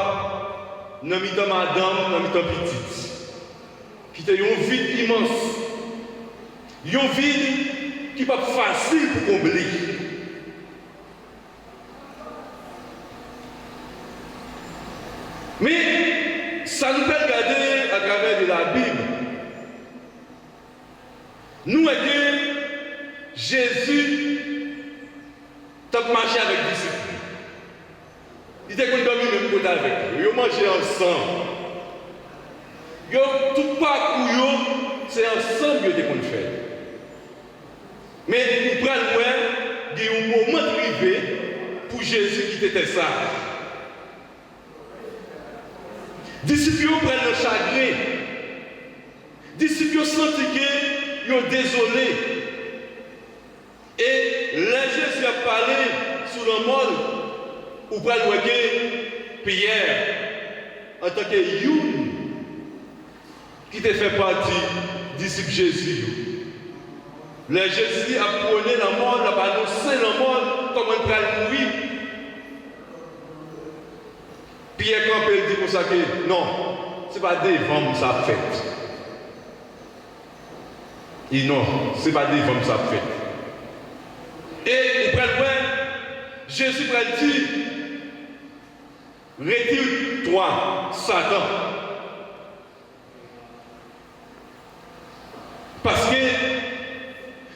S5: dans mi-temps madame, dans mi-temps petite. Qui était un vide immense. Un vide qui n'est pas facile pour combler. Mais ça nous fait regarder à travers de la Bible. Nous, que Jésus a marché avec les disciples. Il était comme dormi même côté avec eux. Ils mangeaient ensemble. Tout parcours, c'est ensemble qu'ils ont fait. Mais nous prenons un moment privé pour Jésus qui était sage. Disciples prennent le chagrin. Disciples sentent qu'ils sont désolés. Et là, Jésus a parlé sur le monde où prennent Pierre en tant que Youn qui te fait partie disciple Jésus. Le Jésus a prôné la mort, a annoncé la mort comme on peut mourir. Pierre Campbell dit pour ça que non, ce n'est pas devant ça fait. Et non, ce n'est pas devant ça fait. Et il prend Jésus prend dit, retire-toi, Satan. Parce que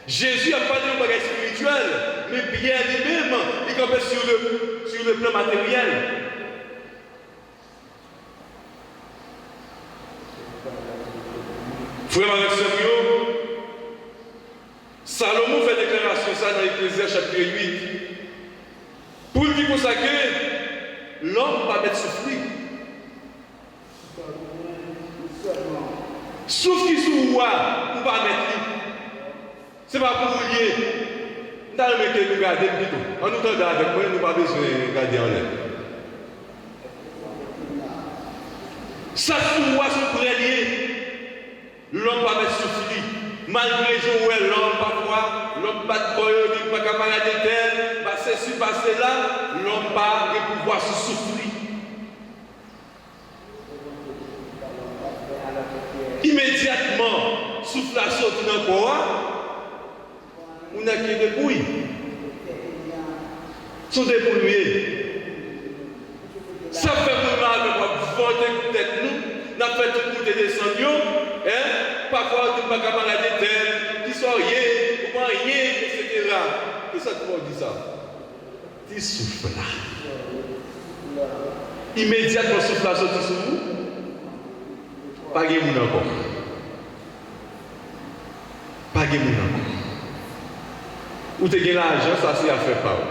S5: Jésus a parlé de bagage spirituel, mais bien lui-même, il campait sur le plan matériel. Frère avec Samuel, Salomon fait déclaration ça dans l'Ecclésiaste chapitre 8. Pour dire pour ça que l'homme va mettre souffrir. Sauf qu'il sous roi, on va mettre. Ce n'est pas pour vous lier. Nous allons mettre nous garder plutôt. En nous tendant avec moi, nous n'avons pas besoin de garder en l'air. Ça sous roi sont préliés. L'homme va mettre souffrir. Malgré les jours où l'homme parfois, l'homme bat de boyau, il va camarade tel, va ceci, passer là, l'homme va pouvoir se souffrir. Immédiatement, souffle la sortie dans le corps, on a qui débrouille. Sont débrouillés. Ça fait pour nous avec votre tête nous, n'a fait tout pour te descendre, parfois on ne peut pas camarade tel, qui sont rien, comment rien, etc. Qu'est-ce que tu vas dire ça? Tu souffles là. Immédiatement, souffle la sortie sur vous. Pas de monde encore. Pas de monde encore. Ou tu as l'argent, ça c'est à faire part.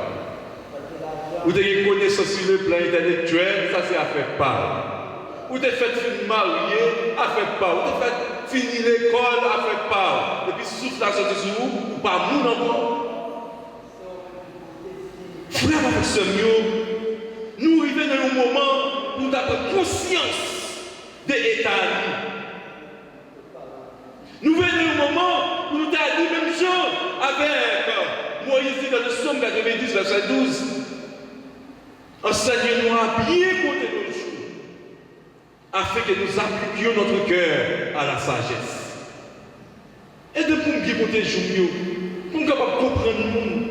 S5: Ou tu as connaissance sur le plan intellectuel, ça c'est à faire part. Ou tu as fait finir marié, à faire part. Ou tu as fait finir l'école, à faire part. Et puis souffle la sortie sur vous, ou pas monde encore. Frère avec ce mieux, nous arrivons dans un moment où nous avons conscience de l'État. Nous venons au moment où nous avons dit même chose avec Moïse dans le psaume 90, verset 12. Enseigne-nous à bien compter nos jours, afin que nous appliquions notre cœur à la sagesse. Et de pour bien compter les jours, pour nous capables de comprendre le monde.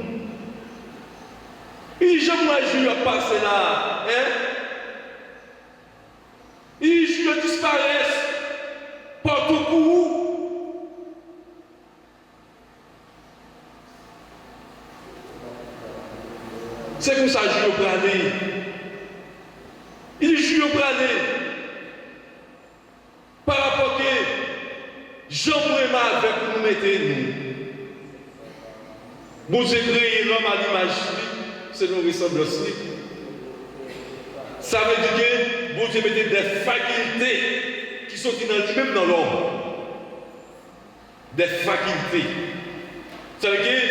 S5: Et jamais je vais passer là, et je disparaisse partout pour vous. C'est comme ça que je vais aller. Il joue au aller. Par rapport que Jean Bréma avec nous mettez nous. Bon Dieu créé l'homme à l'image, c'est nos ressemblances. Ça veut dire que bon Dieu mettait des facultés qui sont dans lui-même dans l'homme. des facultés. Ça veut dire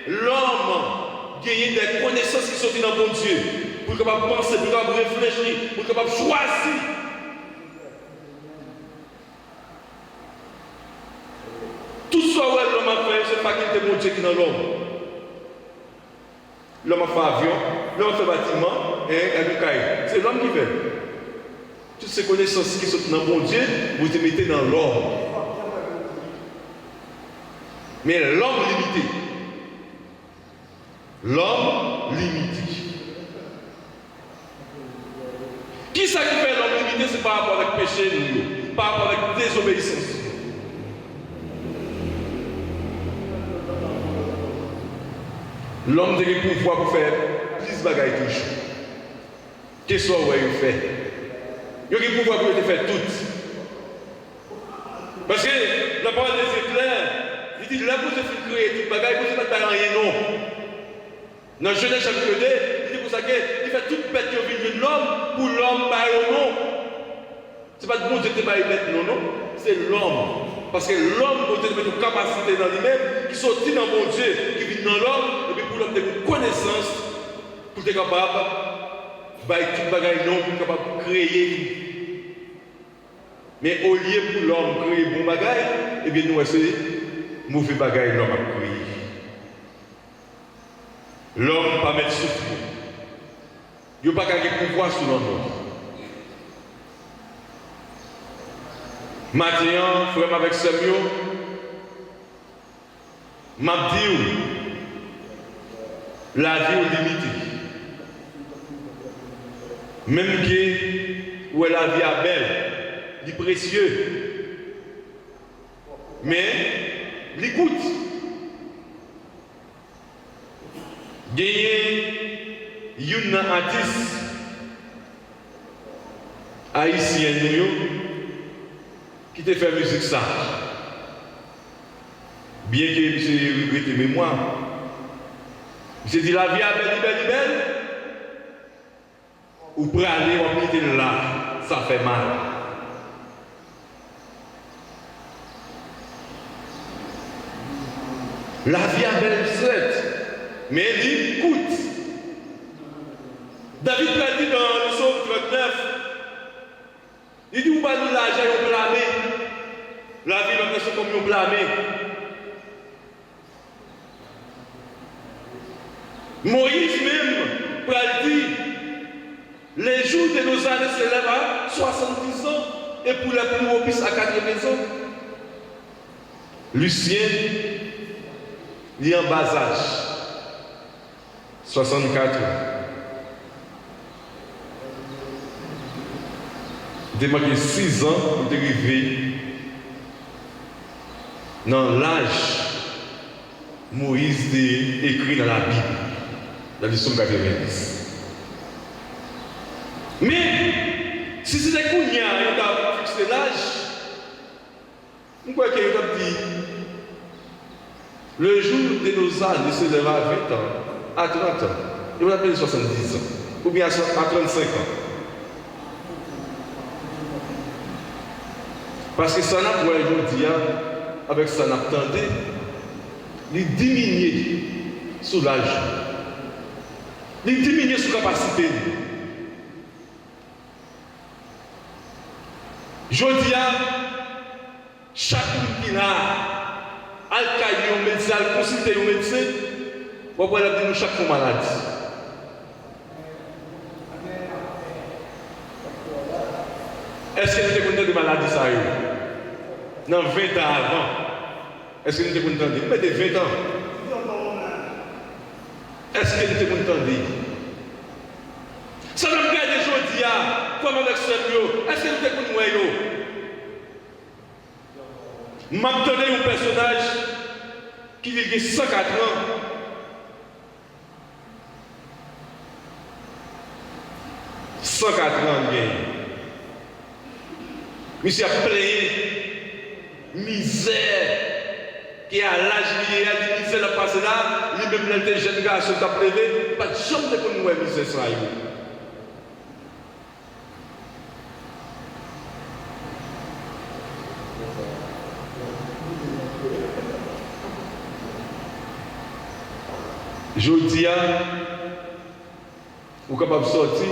S5: l'homme gagne des connaissances qui sont dans mon Dieu, pour capable penser, pour capable réfléchir, pour capable choisir. Tout ce que l'homme a fait, c'est faculté de mon Dieu qui est dans l'homme. L'homme a fait avion, l'homme a fait bâtiment, et c'est l'homme qui fait. Toutes ces connaissances qui sont dans mon Dieu, vous les mettez dans l'homme. Mais l'homme limité. L'homme limité. Qui ça qui fait l'homme limité? C'est par rapport avec le péché, par rapport avec la désobéissance. L'homme a le pouvoir pour faire plus de bagailles toujours. Qu'est-ce que vous fait? Il a le pouvoir pour faire tout. Parce que la parole des éclairs, il dit là vous avez créé toute bagaille, vous ne faites pas rien non. Dans Genèse chapitre 2, il dit pour ça qu'il fait toute bête qui vient de l'homme pour l'homme par non. Ce n'est pas bon Dieu qui va y mettre non, c'est l'homme. Parce que l'homme, Dieu met une capacité dans lui-même qui sortit dans mon Dieu, qui vit dans l'homme, et puis pour l'homme de une connaissance, pour être capable de faire toute bagaille non, pour être capable de créer. Mais au lieu pour l'homme de créer bon bagaille, eh bien nous c'est mauvais bagaille l'homme a créé. L'homme ne peut pas mettre souffle. Il n'y a pas qu'à pouvoir sur l'homme. Maintenant, frère avec Samuel, m'a dit la vie est limitée. Même que où est la vie est belle, elle est précieux. Mais l'écoute. Gagner une artiste haïtienne qui te fait musique ça. Bien que je regrette mémoire. Je dis la vie est belle. Ou pour aller on quitter là, ça fait mal. La vie est belle certes, mais il coûte. David l'a dit dans le psaume 39. Il dit, où va nous l'argent, on blâme. La vie, l'homme, c'est comme on blâme. Moïse même, pour dire, les jours de nos années s'élèvent à 70 ans et pour les plus hauts à 80 ans. Lucien, il est en bas âge, 64 ans. Il a marqué 6 ans pour arriver dans l'âge Moïse a écrit dans la Bible, dans le psaume 90. Mais si c'est des Kounia, il a fixé l'âge, on croit qu'il a dit le jour de nos années s'élève à 20 ans, à 30 ans, il va appeler 70 ans, ou bien à 35 ans. Parce que ça n'a pas aujourd'hui, avec ça n'a pas attendu, il diminue sous l'âge, il diminue sous capacité. Je dis à chaque qui a al médecin, consulter un médecin, on va dire chaque fois malade. Est-ce que nous sommes contents de maladie ça? Dans 20 ans avant, est-ce que nous sommes contents de dire? Mettez 20 ans. Est-ce que nous sommes contents de dire? Ça nous regarde aujourd'hui, comme avec Samuel, est-ce que nous sommes contents de dire? Je m'a donné un personnage qui a 104 ans. Monsieur a plaigné misère qui a l'âge lié à la misère la passé là, lui-même l'intelligent garçon qui a plevé, pas de chambre de nous misère ça. Je dis, vous êtes capable de sortir,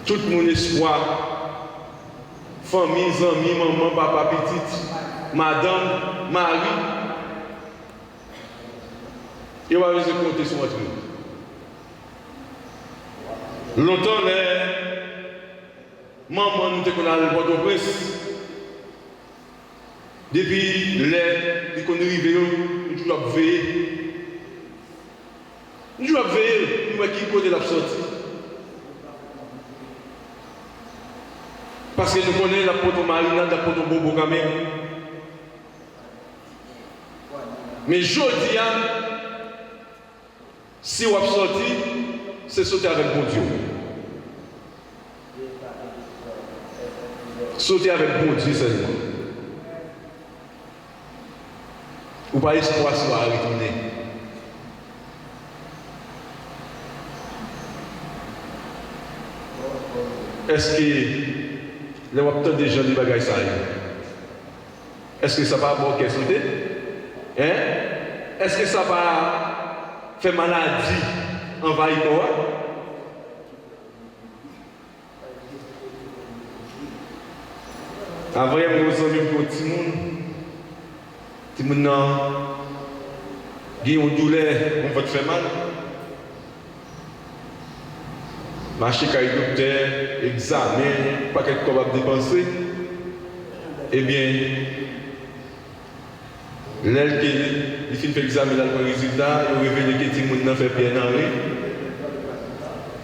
S5: tout mon espoir, famille, amis, maman, papa, petite, madame, mari, et on va vous compter sur votre monde. Longtemps, maman nous était allé à Port-au-Prince. Depuis les qu'on est arrivé, nous toujours veiller. Nous toujours veiller, nous voyons qui côté la sortie. Parce que nous connaissons la porte marine, la porte bobo quand même. Mais je dis, si vous avez sorti, c'est sauter avec bon Dieu. Sauter avec bon Dieu seulement. Ou pas espoir si vous allez retourner. Est-ce que les wapteurs des gens du bagage ça est-ce que ça va avoir qu'elle sauter? Hein? Est-ce que ça va faire maladie envahir toi? Avant, il y a un petit monde. Si vous avez une douleur, on va te faire mal. Marcher avec le docteur, examen, pas qu'être capable de dépenser. Eh bien, l'aile qui fait l'examen, il a le résultat, il révèle que tout le monde fait bien dans lui.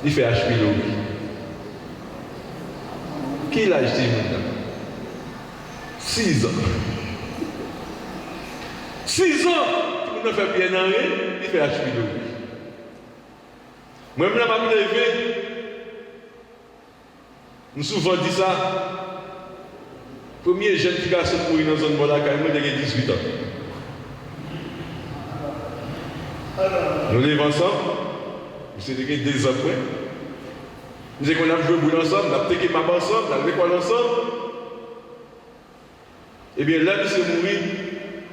S5: Il fait HP l'eau. Qui l'a acheté maintenant? 6 ans. 6 ans, tout le monde fait bien dans lui, il fait HP l'eau. Moi-même, là, je me lever. Nous souvent dit ça. Premier jeune qui a sauté dans la zone de la caille, il a 18 ans. Nous vivons ensemble. Nous sommes 2 ans après. Nous avons joué boule ensemble, nous avons fait ma ensemble, nous avons l'école ensemble. Eh bien là, nous sommes mourir.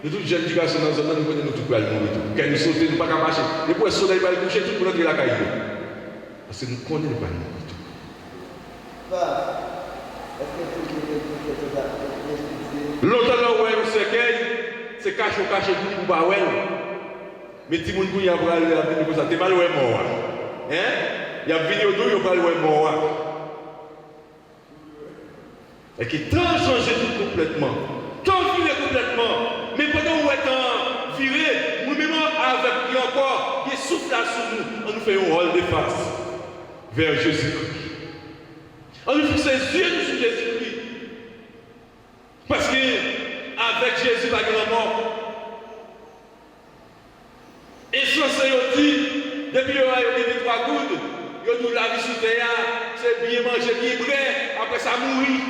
S5: Nous tous jeunes qui sont dans la zone, nous connaissons tout pour aller mourir. Quand nous sautons, nous ne pouvons pas marcher. Et pour sauter, nous ne pouvons pas coucher, tout pour entrer dans la caille. Parce que nous connaissons pas mourir. L'autre là où on cercueil, c'est caché pour pas ouais. Mais si mon couille a pas aller comme ça, t'es mal ouais mort. Hein? Il y a venu au dos, il pas ouais mort. Et qui tant changé tout complètement. Tant viré complètement. Mais pendant où est viré, nous-mêmes avec lui encore, il souffle là sur nous, on nous fait un rôle de face vers Jésus-Christ. On nous fixe les yeux sur Jésus-Christ. Parce que avec Jésus, la grande mort. Et sur ce dit, depuis qu'il y a 3 gouttes, il y a tout la vie sur terre, c'est bien manger, bien bré, après ça mourir.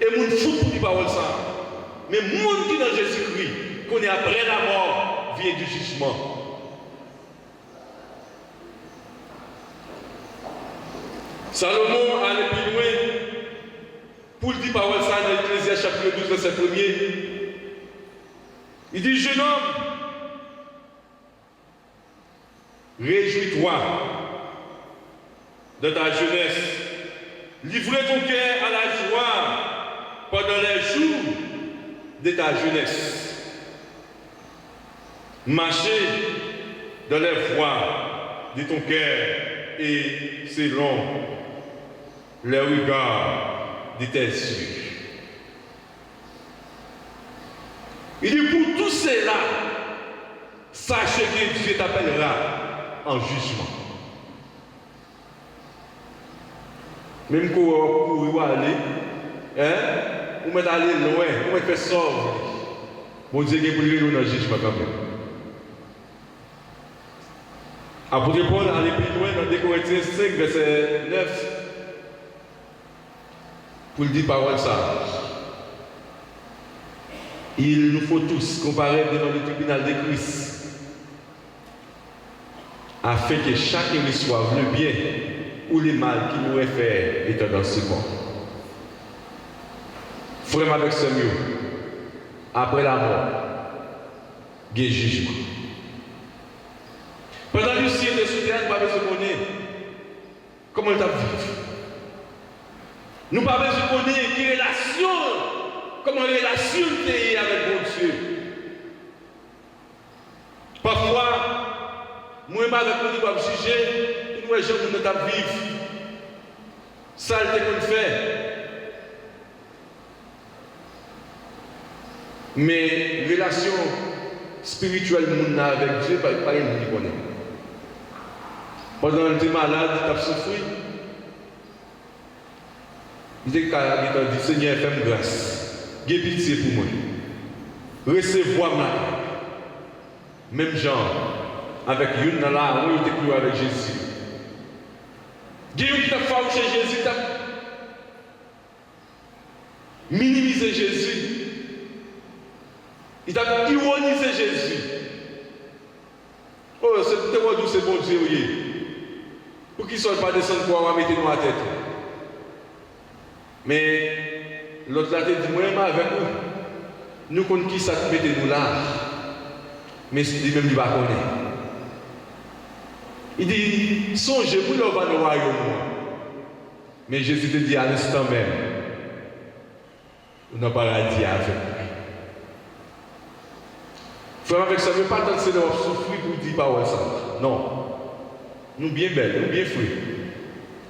S5: Et mon fou pour dire parole ça. Mais monde qui est dans Jésus-Christ, qu'on est après la mort, vient du jugement. Salomon allait plus loin pour dire parole ça dans l'Ecclésiaste chapitre 12, verset 1er. Il dit, jeune homme, réjouis-toi de ta jeunesse. Livrez ton cœur à la joie pendant les jours de ta jeunesse. Marchez dans les voies de ton cœur et selon les regards de tes yeux. Il dit pour tous ceux-là, sachez que Dieu t'appellera en jugement. Même quand vous aller, vous m'êtes allé loin, vous m'êtes fait sortir. Bon Dieu, vous pouvez dans le jugement quand même. Apôtre Paul allait plus loin dans 2 Corinthiens 5, verset 9, pour dire parole sage. Il nous faut tous comparaître devant le tribunal de Christ, afin que chacun reçoive le bien ou le mal qu'il nous ait fait étant dans ce monde. Frère avec ce mieux, après la mort, il y a jugement. Pendant que Lucie était sous terre, nous n'avons pas besoin de connaître comment il t'a vécu. Nous n'avons pas besoin de connaître quelle relation, comment relation tu es avec mon Dieu. Parfois, moi-même avec nous, nous doivent juger, nous, les gens, nous devons vivre. Ça, c'est ce qu'on fait. Mais relation spirituelle avec Dieu, pas une qui connaît. Pendant que tu es malade, tu as souffert. Il dit Seigneur, fais-moi grâce. J'ai pitié pour moi. Recevoir-moi. Même genre, avec une dans la rue, tu es cru avec Jésus. Il y a une qui t'a fait chez Jésus, tu as minimisé Jésus. Il t'a ironisé Jésus. Oh, c'est tellement doux, c'est bon Dieu. Pour qu'il ne soit pas descendre pour avoir mettre nous à tête. Mais l'autre là te dit, moi-même avec nous, nous connaissons qui ça te mette nous là. Mais lui-même, il va connaître. Il dit, songez, vous ne va nous royaume. Mais Jésus te dit à l'instant même, on n'a pas paradis avec lui. Frère, avec ça, ne veut pas attendre de souffrir pour dire parole ça. Non. Nous bien belles, nous bien frais.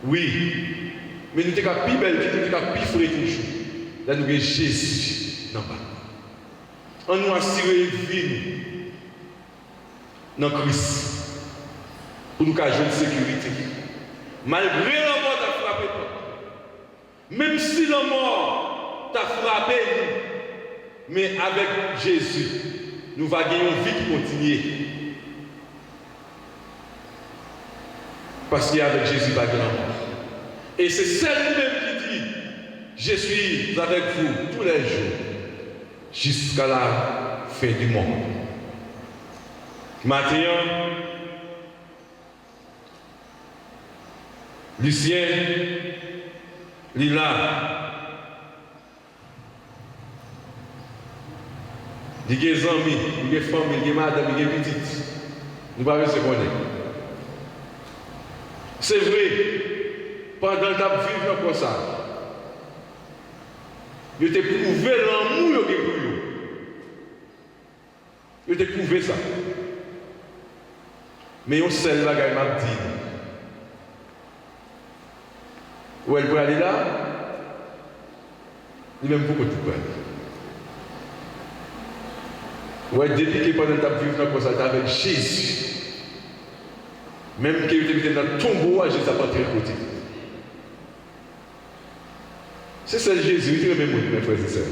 S5: Oui. Mais nous sommes plus belles, nous sommes plus frais toujours. Là, nous avons Jésus. Non, pas. On nous assure vie dans Christ. Pour nous avoir une sécurité. Malgré la mort t'a frappé toi. Même si la mort t'a frappé nous. Mais avec Jésus, nous allons gagner une vie qui continue. Parce qu'avec Jésus, il va gagner la mort. Et c'est celle-même qui dit, je suis avec vous tous les jours, jusqu'à la fin du monde. Maintenant, Lucien, Lila, il y a des amis, il y a des familles, il y a des madames, il y a des petites. Nous ne pouvons pas se connaître. C'est vrai, pendant que tu as vécu comme ça, je t'ai prouvé l'amour que pour eux. Je t'ai prouvé ça. Mais on seul bagage m'a dit. Où elle peut aller là, il même beaucoup de peur. Ouais, depuis que pendant que tu as vécu comme ça, tu es avec Jésus. Même que tu es dans le tombeau, Jésus n'a pas très côté. C'est ça Jésus, il est même mes frères et sœurs.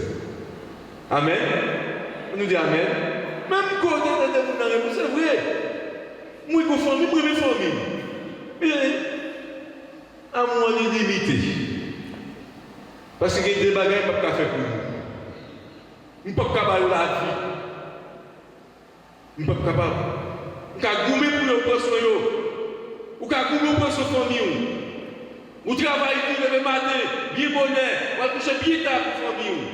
S5: Amen. On nous dit Amen. Même quand on est dans le c'est vrai. Moi, je suis famille, moi, je suis famille. Mais, à moi, il est limité. Parce qu'il y a des bagages que je ne peux pas faire pour nous. Je ne peux pas faire la vie. Je ne peux pas. Je peux gommer pour le poisson. Ou ka gommer pour son famille. Ou travaille le matin, bien bonheur, ou toucher bien tard pour la famille.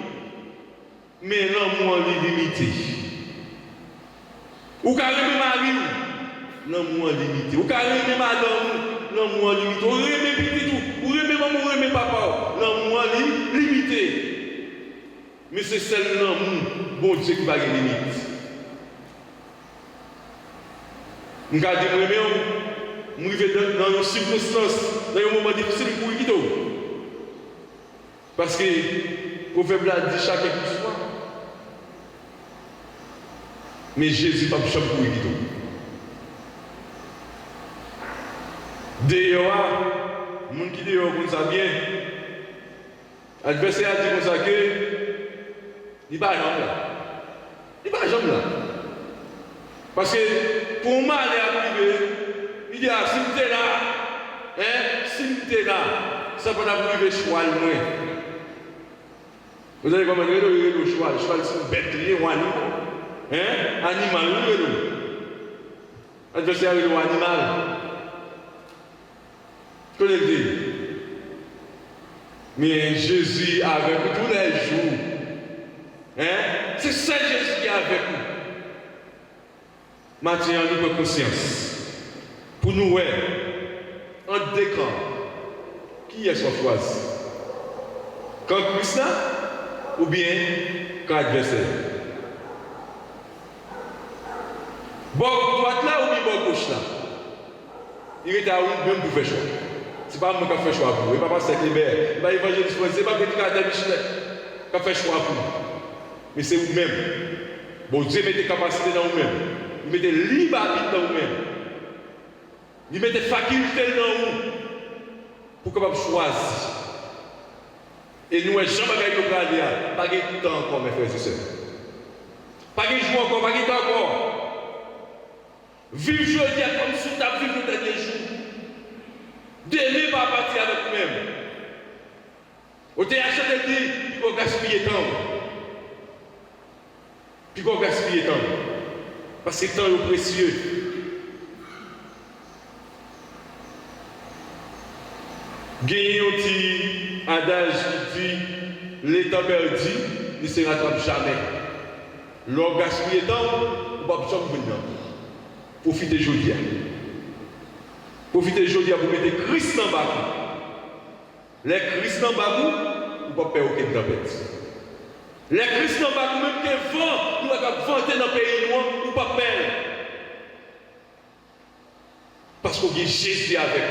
S5: Mais l'amour est limité. Ou ka aimer mari, l'amour est limité. Ou ka aimer madame, l'amour est limité. Ou aimer petit tout, ou aimer maman, ou aimer papa, l'amour est limité. Mais c'est celle l'amour, bon Dieu qui va avoir des limites. Je vais dire, je vais dans une circonstance, dans un moment difficile pour lui. Parce que le proverbe dit chacun pour soi. Mais Jésus n'a pas besoin pour lui. Dehors, les gens qui dehors comme ça bien, l'adversaire a dit comme ça que il n'est pas jamais là. Il n'est pas jamais là. Parce que pour mal arriver, il dit, si tu es là, si tu es là, ça va arriver choix loin. Vous avez comment dire le choix? Le choix, c'est une bête, ou animal. Animal, l'adversaire est un animal. Je peux le dire. Mais Jésus est avec nous tous les jours. C'est ça Jésus qui est avec nous. matin, nous prenons conscience. Pour nous, ouais, en deux camps, qui est-ce qu'on choisit? Quand Christ ou bien quand adversaire? Bon, droite là ou bien bon gauche là? Il est à où même pour faire choix. Ce n'est pas moi qui fais choix pour vous. Il ne pas passer avec les bères. Il ne pas évangéliste. Ce n'est pas prédicateur Michelet qui fait choix pour vous. Mais c'est vous-même. Bon Dieu met des capacités dans vous-même. Il met des libertés dans vous-même. Il met des facultés dans vous pour capable choisir. Et nous, jamais avec nos gardiens, pas de temps encore, mes frères et sœurs. Pas de jour encore, pas de temps encore. Vive aujourd'hui comme si tu as vécu le dernier jour. Demain, pas partir avec nous-mêmes. Au théâtre, je dit, il faut gaspiller temps. Il faut gaspiller temps. Parce que le temps est précieux. Gagner un petit adage qui dit l'état perdu ne se rattrape jamais. L'on gaspille le temps, on ne va pas venir. Profitez aujourd'hui. Profitez aujourd'hui pour mettre Christ dans le bas. Les Christ dans le bas, vous ne pouvez pas perdre aucune tempête. Les Christ dans le bas, même que vent, nous avons vanté dans le pays noir, nous ne pouvez pas perdre. Parce qu'on a Jésus avec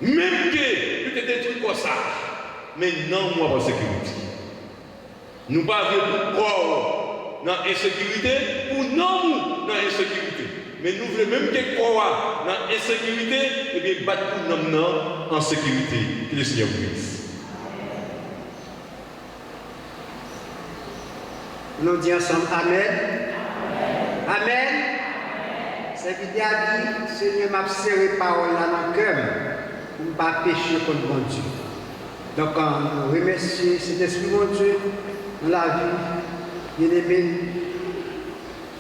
S5: nous. Même que nous te détruisons comme ça, mais non, moi, en sécurité. Nous ne pouvons pas vivre corps dans l'insécurité, pour non, dans l'insécurité. Mais nous voulons même que croire dans l'insécurité, et bien battre pour nous en sécurité. Que le Seigneur vous bénisse.
S2: Nous disons ensemble Amen. Amen. C'est qui a dit, Seigneur m'a serré parole dans le cœur pour ne pas pécher contre mon Dieu. Donc, on remercie cet esprit, mon Dieu, dans la vie, bien aimé,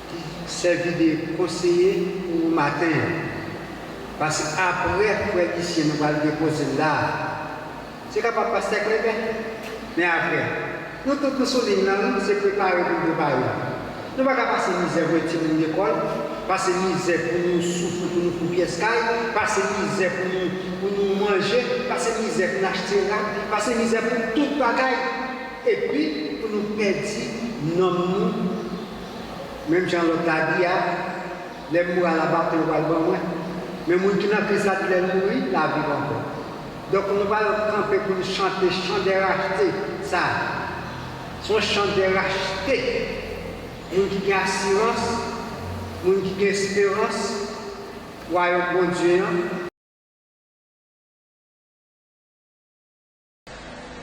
S2: qui servit de conseiller pour le matin. Parce qu'après, frère ici, nous allons déposer là. C'est capable de passer avec les mains. Mais après, nous tous nous sommes c'est préparer pour nous préparer. Nous ne pouvons pas passer misère pour retirer de l'école, passer misère pour nous souffrir, pour nous couper sky, passer misère pour nous manger, passer misère pour nous acheter là, passer misère pour tout bagaille. Et puis, pour nous perdre, non, même Jean-Claude a dit, les mots à la bataille, nous allons moins. Mais les gens qui n'ont pas de mourir, la vie encore. Donc, nous allons camper pour nous chanter, chant de racheter, ça. Son chant de racheter. Nous qui avons assurance, nous qui avons espérance, royaume bon Dieu.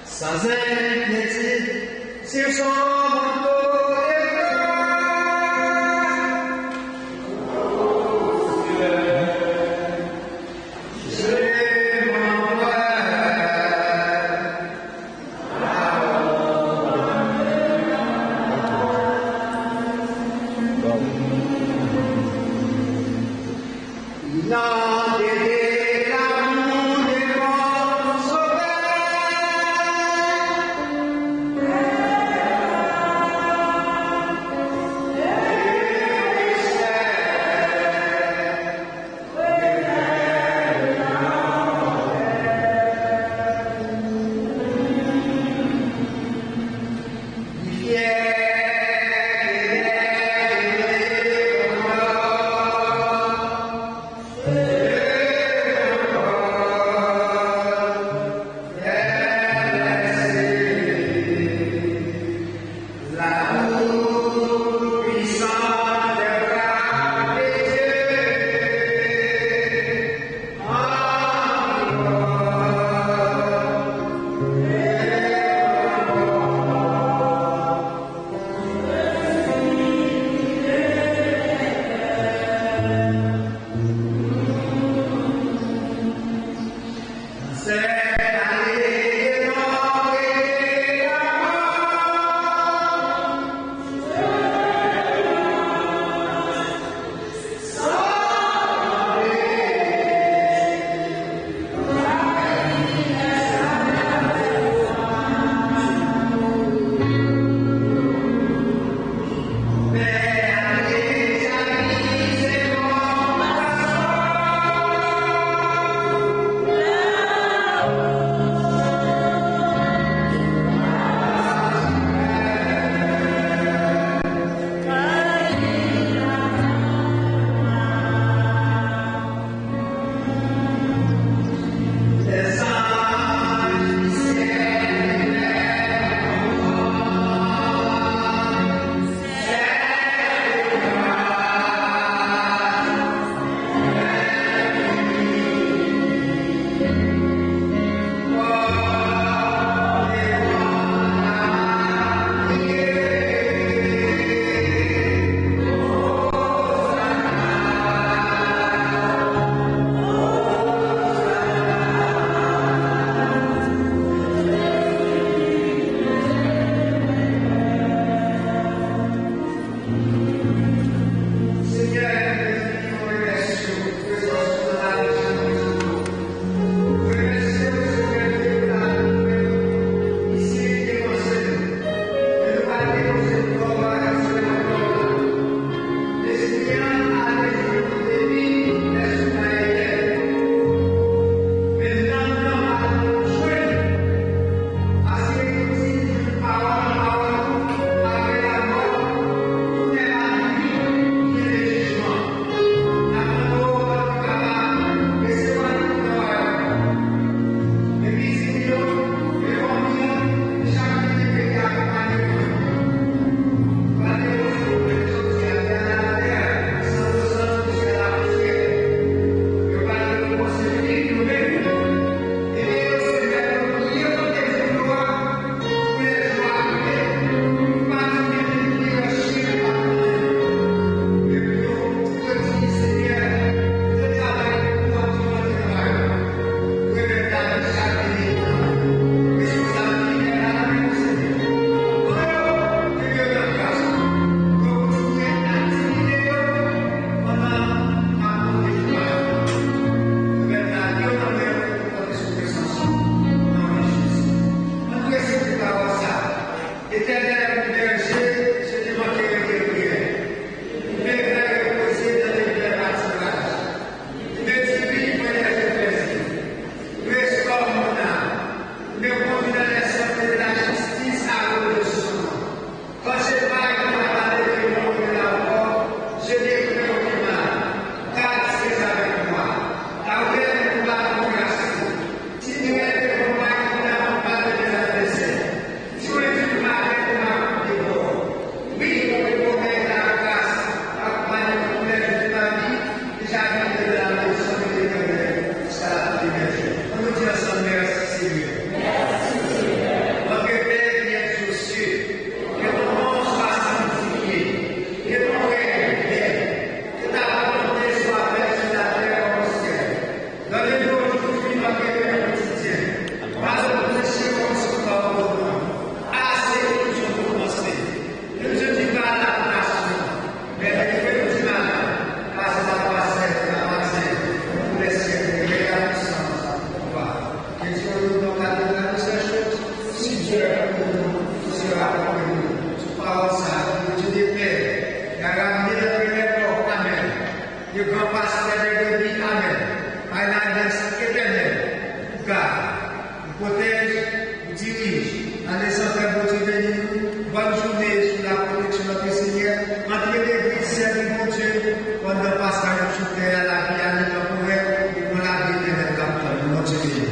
S2: Sans inquiétude, sur son manteau Éternel, berger, je ne manquerai de rien. Il me fait reposer dans les verts pâturages. Il me dirige vers les plaisirs. Il restaure mon âme. Il me conduit dans les sentiers de la justice à cause de son nom. Quand je parle de ma parole de mon de la mort, je n'ai cru aucun mal, car tu es avec moi. Ta ouverture nous va nous grâcer. Si nous étions convaincus, nous n'avons pas de les adresser. Si on est une marque, nous n'avons pas de bord. Oui, on peut promettre la grâce, accompagner le collège de ma vie, et j'habite de la maison de l'Éternel jusqu'à la fin des jours. On nous dit ensemble, merci Seigneur. Merci Seigneur. Notre Père qui es aux cieux, que ton nom soit sanctifié, que ton règne vienne, que ta volonté soit faite sur la terre comme au ciel. Donne-nous aujourd'hui notre pain quotidien. Pardonne-nous nos péchés comme nous pardonnons. Assez que nous sommes commencés. Ne nous dis pas la tentation, mais délivre-nous du mal. Car c'est la croissance, la matin, pour les siècles, et la puissance, la pouvoir. Que Dieu nous donne la dernière de ces choses. Si Dieu est pour nous, il sera pour nous. Sous parole ça, le Dieu des pères, qui a ramené le premier corps, Amen. Le grand pasteur de l'église, Amen. Par la grâce éternelle, nous garde, nous protège, nous dirige. En laissant très beau Dieu béni nous. Bonne journée sous la protection de notre Seigneur. Entrez l'église, servir mon Dieu, pendant Pascal de Chouter à la vie, à l'éternel, et pour la vie de notre capteur, notre Dieu.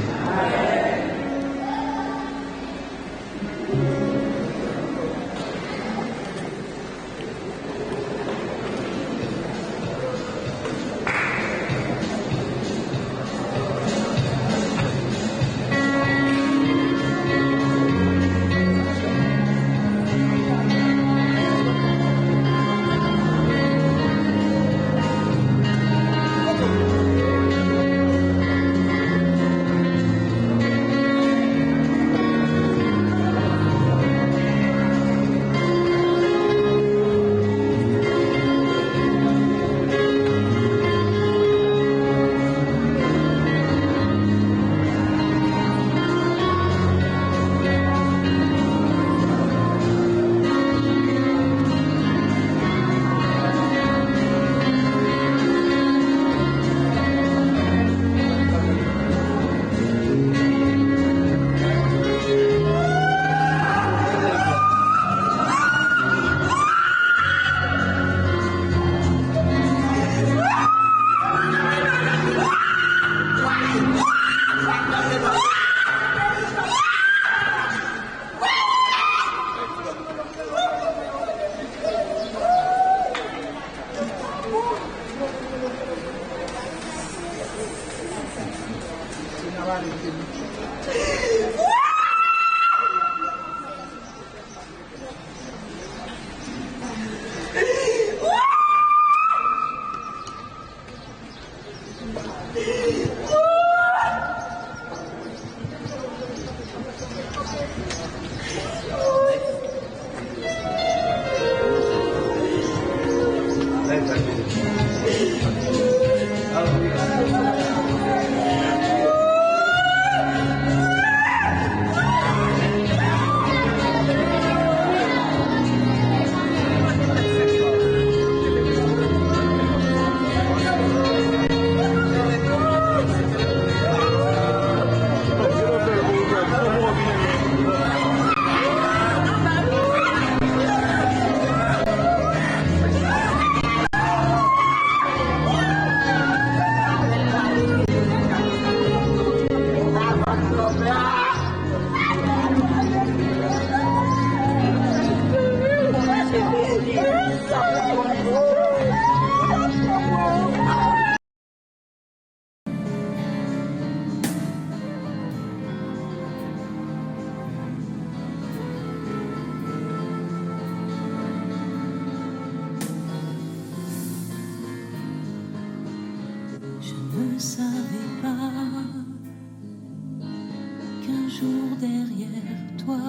S1: toujours derrière toi.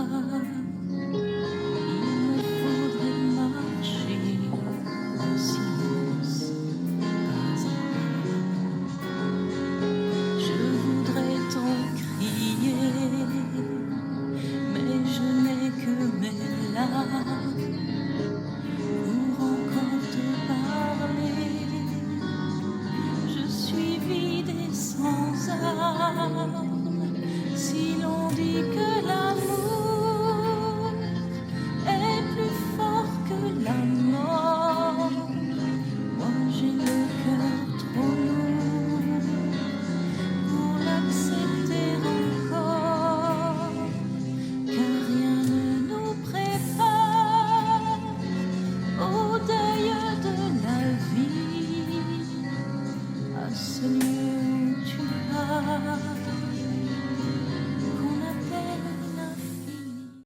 S1: Il me faudrait marcher en silence, pas à pas. Je voudrais t'en crier, mais je n'ai que mes toi.